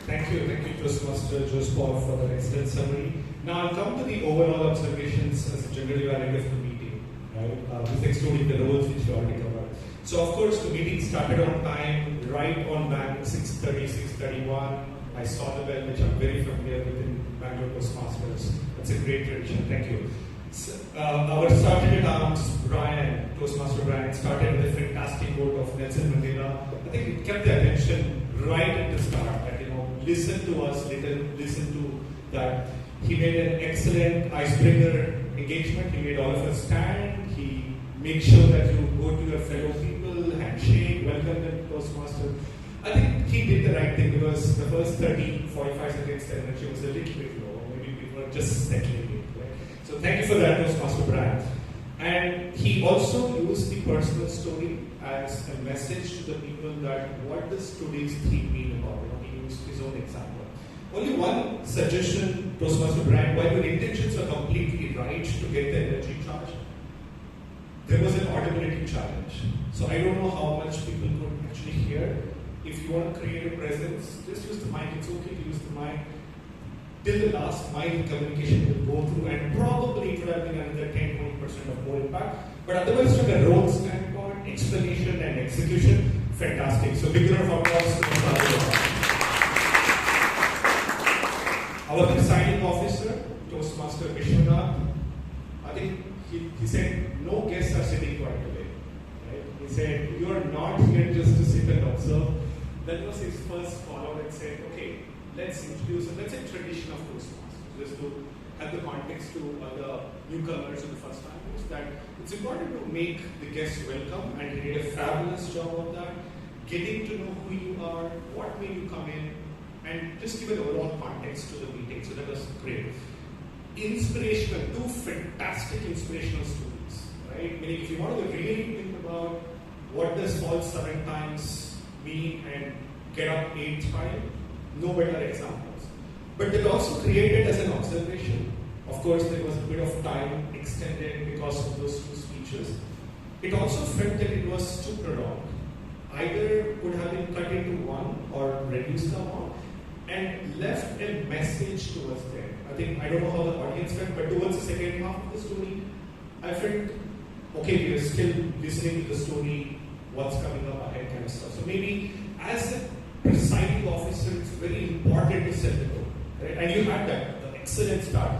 S9: Thank you, Toastmaster Joseph Paul, for that excellent summary. Now I'll come to the overall observations as a general evaluator of the meeting, right? With excluding the roles which we already covered. So of course the meeting started on time, right on back, 6:30, 6:31. I saw the bell, which I'm very familiar with in Bangalore Toastmasters. That's a great tradition. Thank you. So, our sergeant at arms, Brian, Toastmaster Brian, started with a fantastic quote of Nelson Mandela. I think it kept the attention right at the start. That, listen to us, listen to that. He made an excellent icebreaker engagement. He made all of us stand. He made sure that you go to your fellow people, handshake, welcome them to Toastmaster. I think he did the right thing because the first 30, 45 seconds, the energy was a little bit low. Maybe we were just settling it. Right? So thank you for that, Toastmaster Brian. And he also used the personal story as a message to the people that what does today's theme mean about it. He used his own example. Only one suggestion, Toastmaster Brian, while your intentions are completely right to get the energy charge, there was an audibility challenge. So I don't know how much people could actually hear. If you want to create a presence, just use the mic. It's okay to use the mic. Till the last mile communication will go through, and probably it would have been another 10-20% of more impact. But otherwise, from a role standpoint, explanation and execution, fantastic. So big round of applause to our presiding officer, Toastmaster Vishwanath. I think he said no guests are sitting quiet today. Right? He said you are not here just to sit and observe. That was his first call out and said, okay, let's introduce, let's say tradition of Toastmasters, just to have the context to other newcomers and the first timers, that it's important to make the guests welcome, and he did a fabulous job of that, getting to know who you are, what made you come in, and just give an overall context to the meeting. So that was great. Inspirational, two fantastic inspirational stories, right? Meaning if you want to really think about what does fall 7 times mean and get up 8th time, no better examples. But it also created as an observation. Of course, there was a bit of time extended because of those 2 speeches. It also felt that it was too prolonged. Either could have been cut into one or reduced the amount and left a message towards them. I don't know how the audience felt, but towards the second half of the story, I felt, okay, we are still listening to the story, what's coming up ahead kind of stuff. So maybe as a presiding officer, it's very important to set the tone, right? And you had that, the excellent start.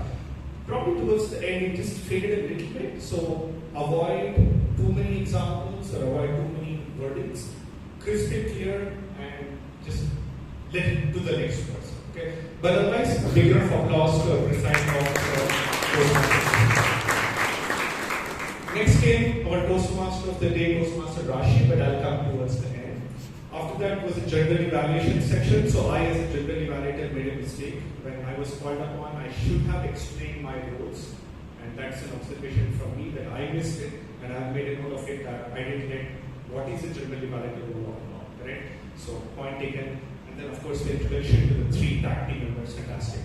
S9: Probably towards the end, it just faded a little bit. So avoid too many examples or avoid too many verdicts. Crisp it clear and just let it to the next person. Okay? But otherwise, a big round of applause to our presiding officer. Next came our Toastmaster of the day, Toastmaster Rashi, but I'll come towards the end. After that was a general evaluation section. So I, as a general evaluator, made a mistake. When I was called upon, I should have explained my roles. And that's an observation from me that I missed it. And I've made a note of it that I didn't get what is a general evaluator role about, correct? So point taken. And then of course the introduction to the 3 TAC team members, fantastic.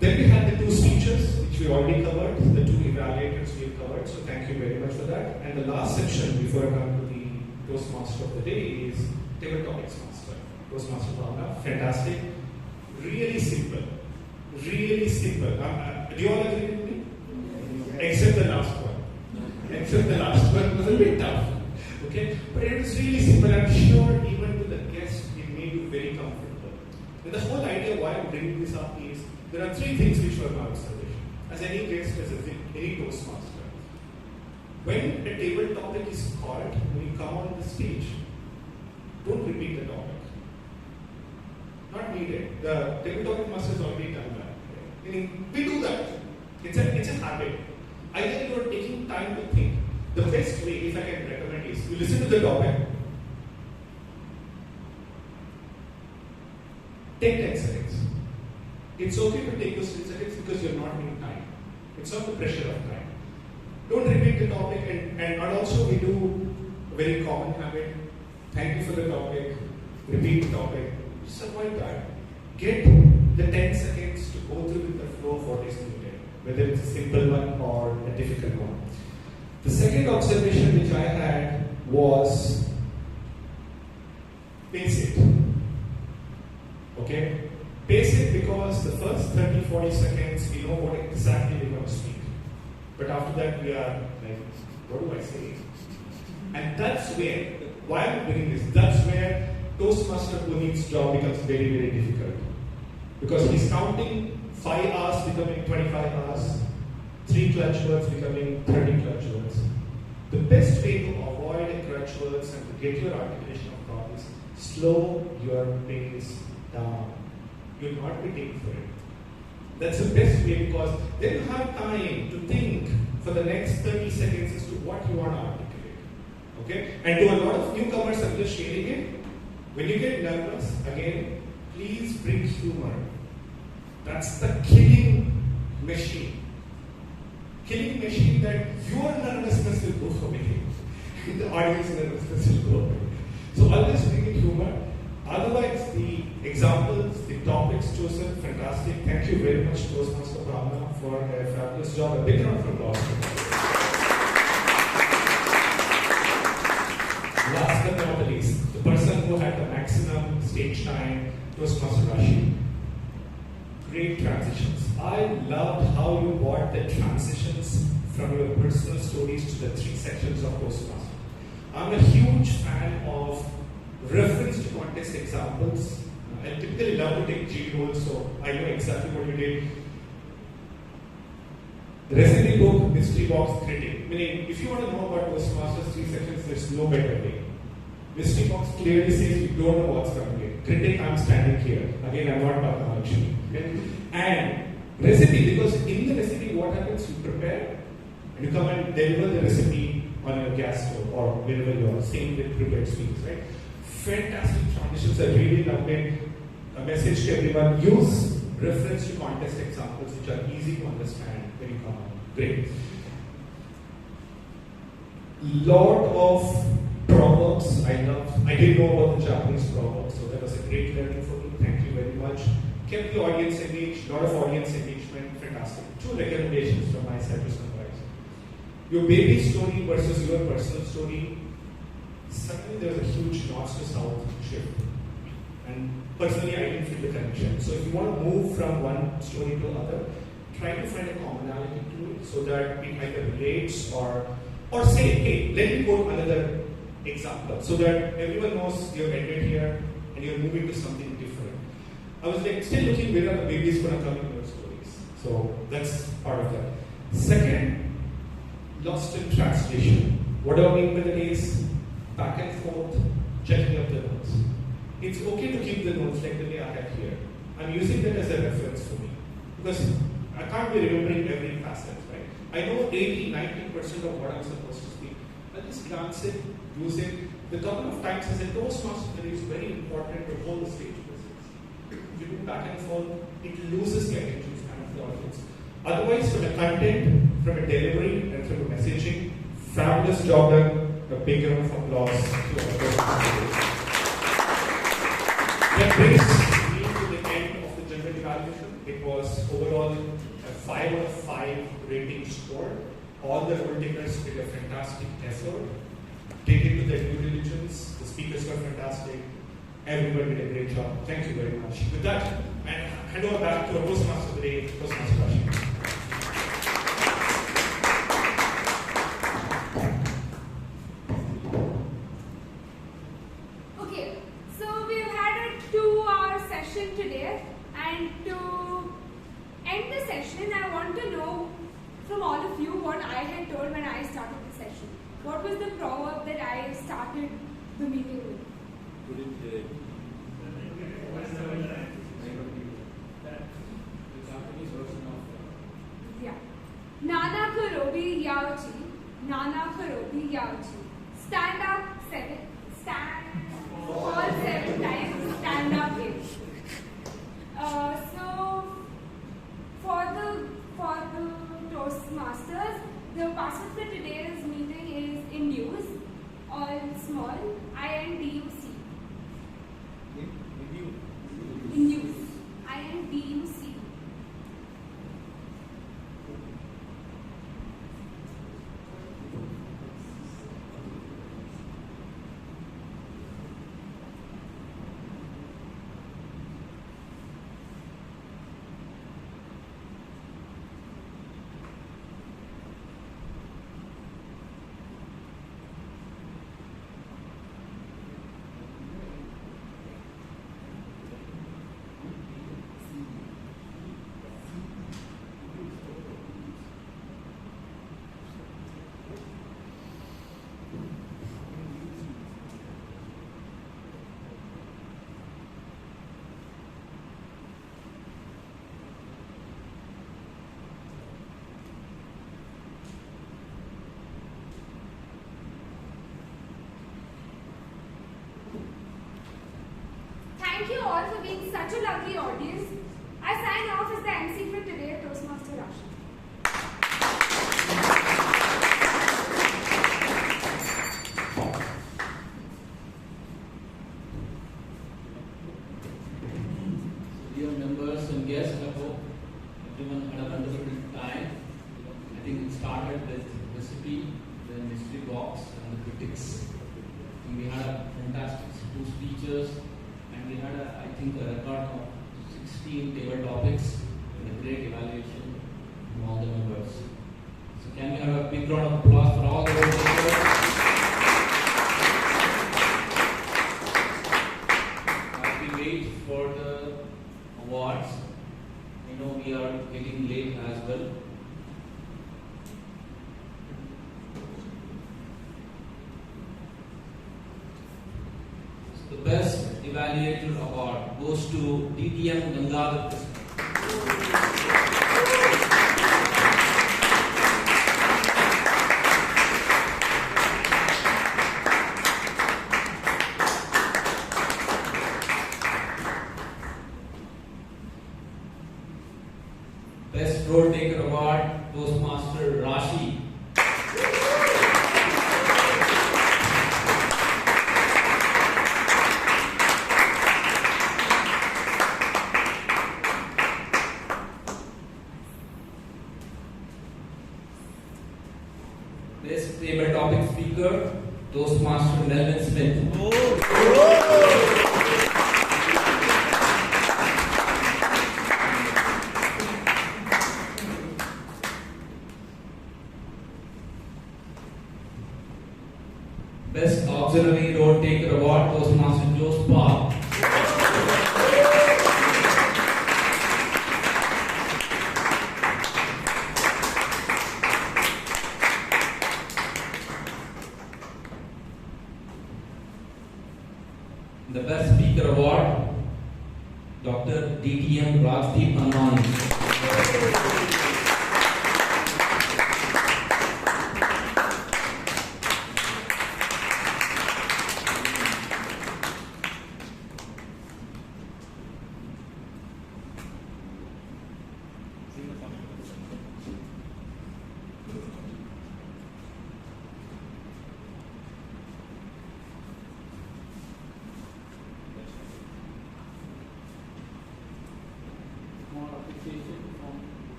S9: Then we had the 2 speeches, which we already covered, the 2 evaluators we have covered, so thank you very much for that. And the last section before I come to the Toastmaster of the day is Table Topics Master, Toastmaster Bhavna, fantastic. Really simple. Really simple. Do you all agree with me? Except the last one. Except the last one was a bit tough. Okay? But it was really simple. I'm sure even to the guests it made you very comfortable. And the whole idea why I'm bringing this up is there are three things which were my observation. As any guest, as any Toastmaster. When a table topic is called, when you come on the stage, don't repeat the topic. Not needed. The table topic master has already done that. Meaning, we do that. It's a habit. Either you are taking time to think. The best way, if I can recommend, is you listen to the topic, take 10 seconds. It's okay to take those 10 seconds because you're not in time. It's not the pressure of time. Don't repeat the topic, and also we do a very common habit. Thank you for the topic. Repeat the topic. Just avoid that. Get the 10 seconds to go through with the flow of what is needed, whether it's a simple one or a difficult one. The second observation which I had was pace it. Okay? Pace it because the first 30-40 seconds we know what exactly we're going to speak. But after that we are like, what do I say? And that's where, why I'm doing this, that's where Toastmaster Puneet's job becomes very, very difficult. Because he's counting 5 hours becoming 25 hours, 3 clutch words becoming 30 clutch words. The best way to avoid clutch words and to get your articulation across is slow your pace down. You'll not be taken for it. That's the best way because then you have time to think for the next 30 seconds as to what you want to articulate. Okay? And to a lot of newcomers, I'm just sharing it. When you get nervous, again, please bring humor. That's the killing machine. Killing machine that your nervousness will go away. The audience nervousness will go away. So always bring in humor. Otherwise, the examples, the topics chosen, fantastic. Thank you very much, Toastmaster Bhavna, for a fabulous job. A big round of applause. Last but not the least, the person who had the maximum stage time, Toastmaster Rashi. Great transitions. I loved how you brought the transitions from your personal stories to the 3 sections of Toastmaster. I'm a huge fan of reference to contest examples. I typically love to take G roles, so I know exactly what you did. Recipe book, mystery box, critic. Meaning, if you want to know about Toastmasters 3 sections, there's no better way. Mystery box clearly says you don't know what's coming in. Critic, I'm standing here. Again, I'm not talking about you. Okay? And recipe, because in the recipe, what happens? You prepare and you come and deliver the recipe on your gas stove or wherever you are, same with prepared sweets, right? Fantastic transitions. I really love it. A message to everyone: use reference to contest examples which are easy to understand when you come on. Great. Lot of proverbs I love. I didn't know about the Japanese proverbs, so that was a great learning for me. Thank you very much. Kept the audience engaged. Lot of audience engagement. Fantastic. 2 recommendations from my side to summarize. Your baby story versus your personal story. Suddenly there was a huge north to south shift. And personally, I didn't feel the connection. So if you want to move from one story to another, try to find a commonality to it so that it either relates or say, hey, let me quote another example so that everyone knows you're ended here and you're moving to something different. I was like still looking where the baby is going to come in your stories. So that's part of that. Second, lost in translation. What do I mean by that is back and forth, checking up the notes. It's okay to keep the notes like the way I have here. I'm using that as a reference for me because I can't be remembering every facet, right? I know 80-90% of what I'm supposed to speak. I'll just glance it, use it. The couple of times as a Toastmaster, it is very important to hold the stage presence. If you do back and forth, it loses the attention span of the audience. Otherwise, from a content, from a delivery, and from a messaging, fabulous job done. A big round of applause to our Toastmasters. That brings me to the end of the general evaluation. It was overall a 5 out of 5 rating score. All the role takers did a fantastic effort. Take it to their due diligence. The speakers were fantastic. Everybody did a great job. Thank you very much. With that, and hand over back to our Toastmaster today, Toastmaster Rashi.
S6: Okay, so we've had a 2-hour session today, and to end the session, I want to know from all of you what I had told when I started the session. What was the proverb that I started the meeting with? Yeah. Nana Karobi Yaoji, Nana Karobi Yaoji. Stand up 7, fall 7 times, stand up 8. So for the Toastmasters, the password for today's meeting is induce, all small, INDUC. Induce, INDUC. Thank you all for being such a lovely audience. I sign off as the MC for today, Toastmaster Rashi.
S13: Dear members and guests, I hope everyone had a wonderful time. I think it started with recipe, the mystery box, and the critics. And we had a fantastic 2 speeches. And we had, I think, a record of 16 table topics and a great evaluation from all the members. So can we have a big round of applause for all the members? As we wait for the awards, I know we are getting late as well. The best evaluator award goes to DTM Gangadhar. Best Road Taker award, Toastmaster Rashi. Best table topic speaker, Toastmaster Melvin Smith. Best Auxiliary Road Taker Award, Toastmaster Joe Spark. The Best Speaker Award, Dr. DTM Rajdeep Anand.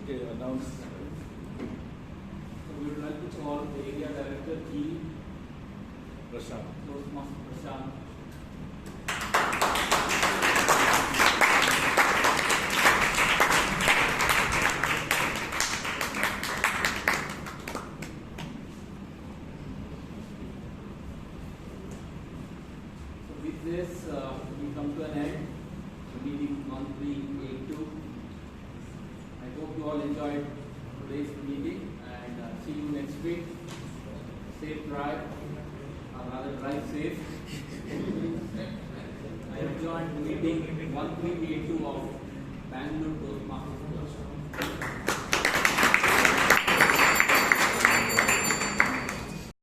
S2: Okay, announce.
S13: So we would like to call the area director, Key,
S2: Prashant.
S13: Toastmaster Prashant. So with this, we come to an end. The meeting 1382. I hope you all enjoyed today's meeting and see you next week. Safe drive, or rather drive safe. I have joined meeting 1382 of Bangalore Toastmasters Club.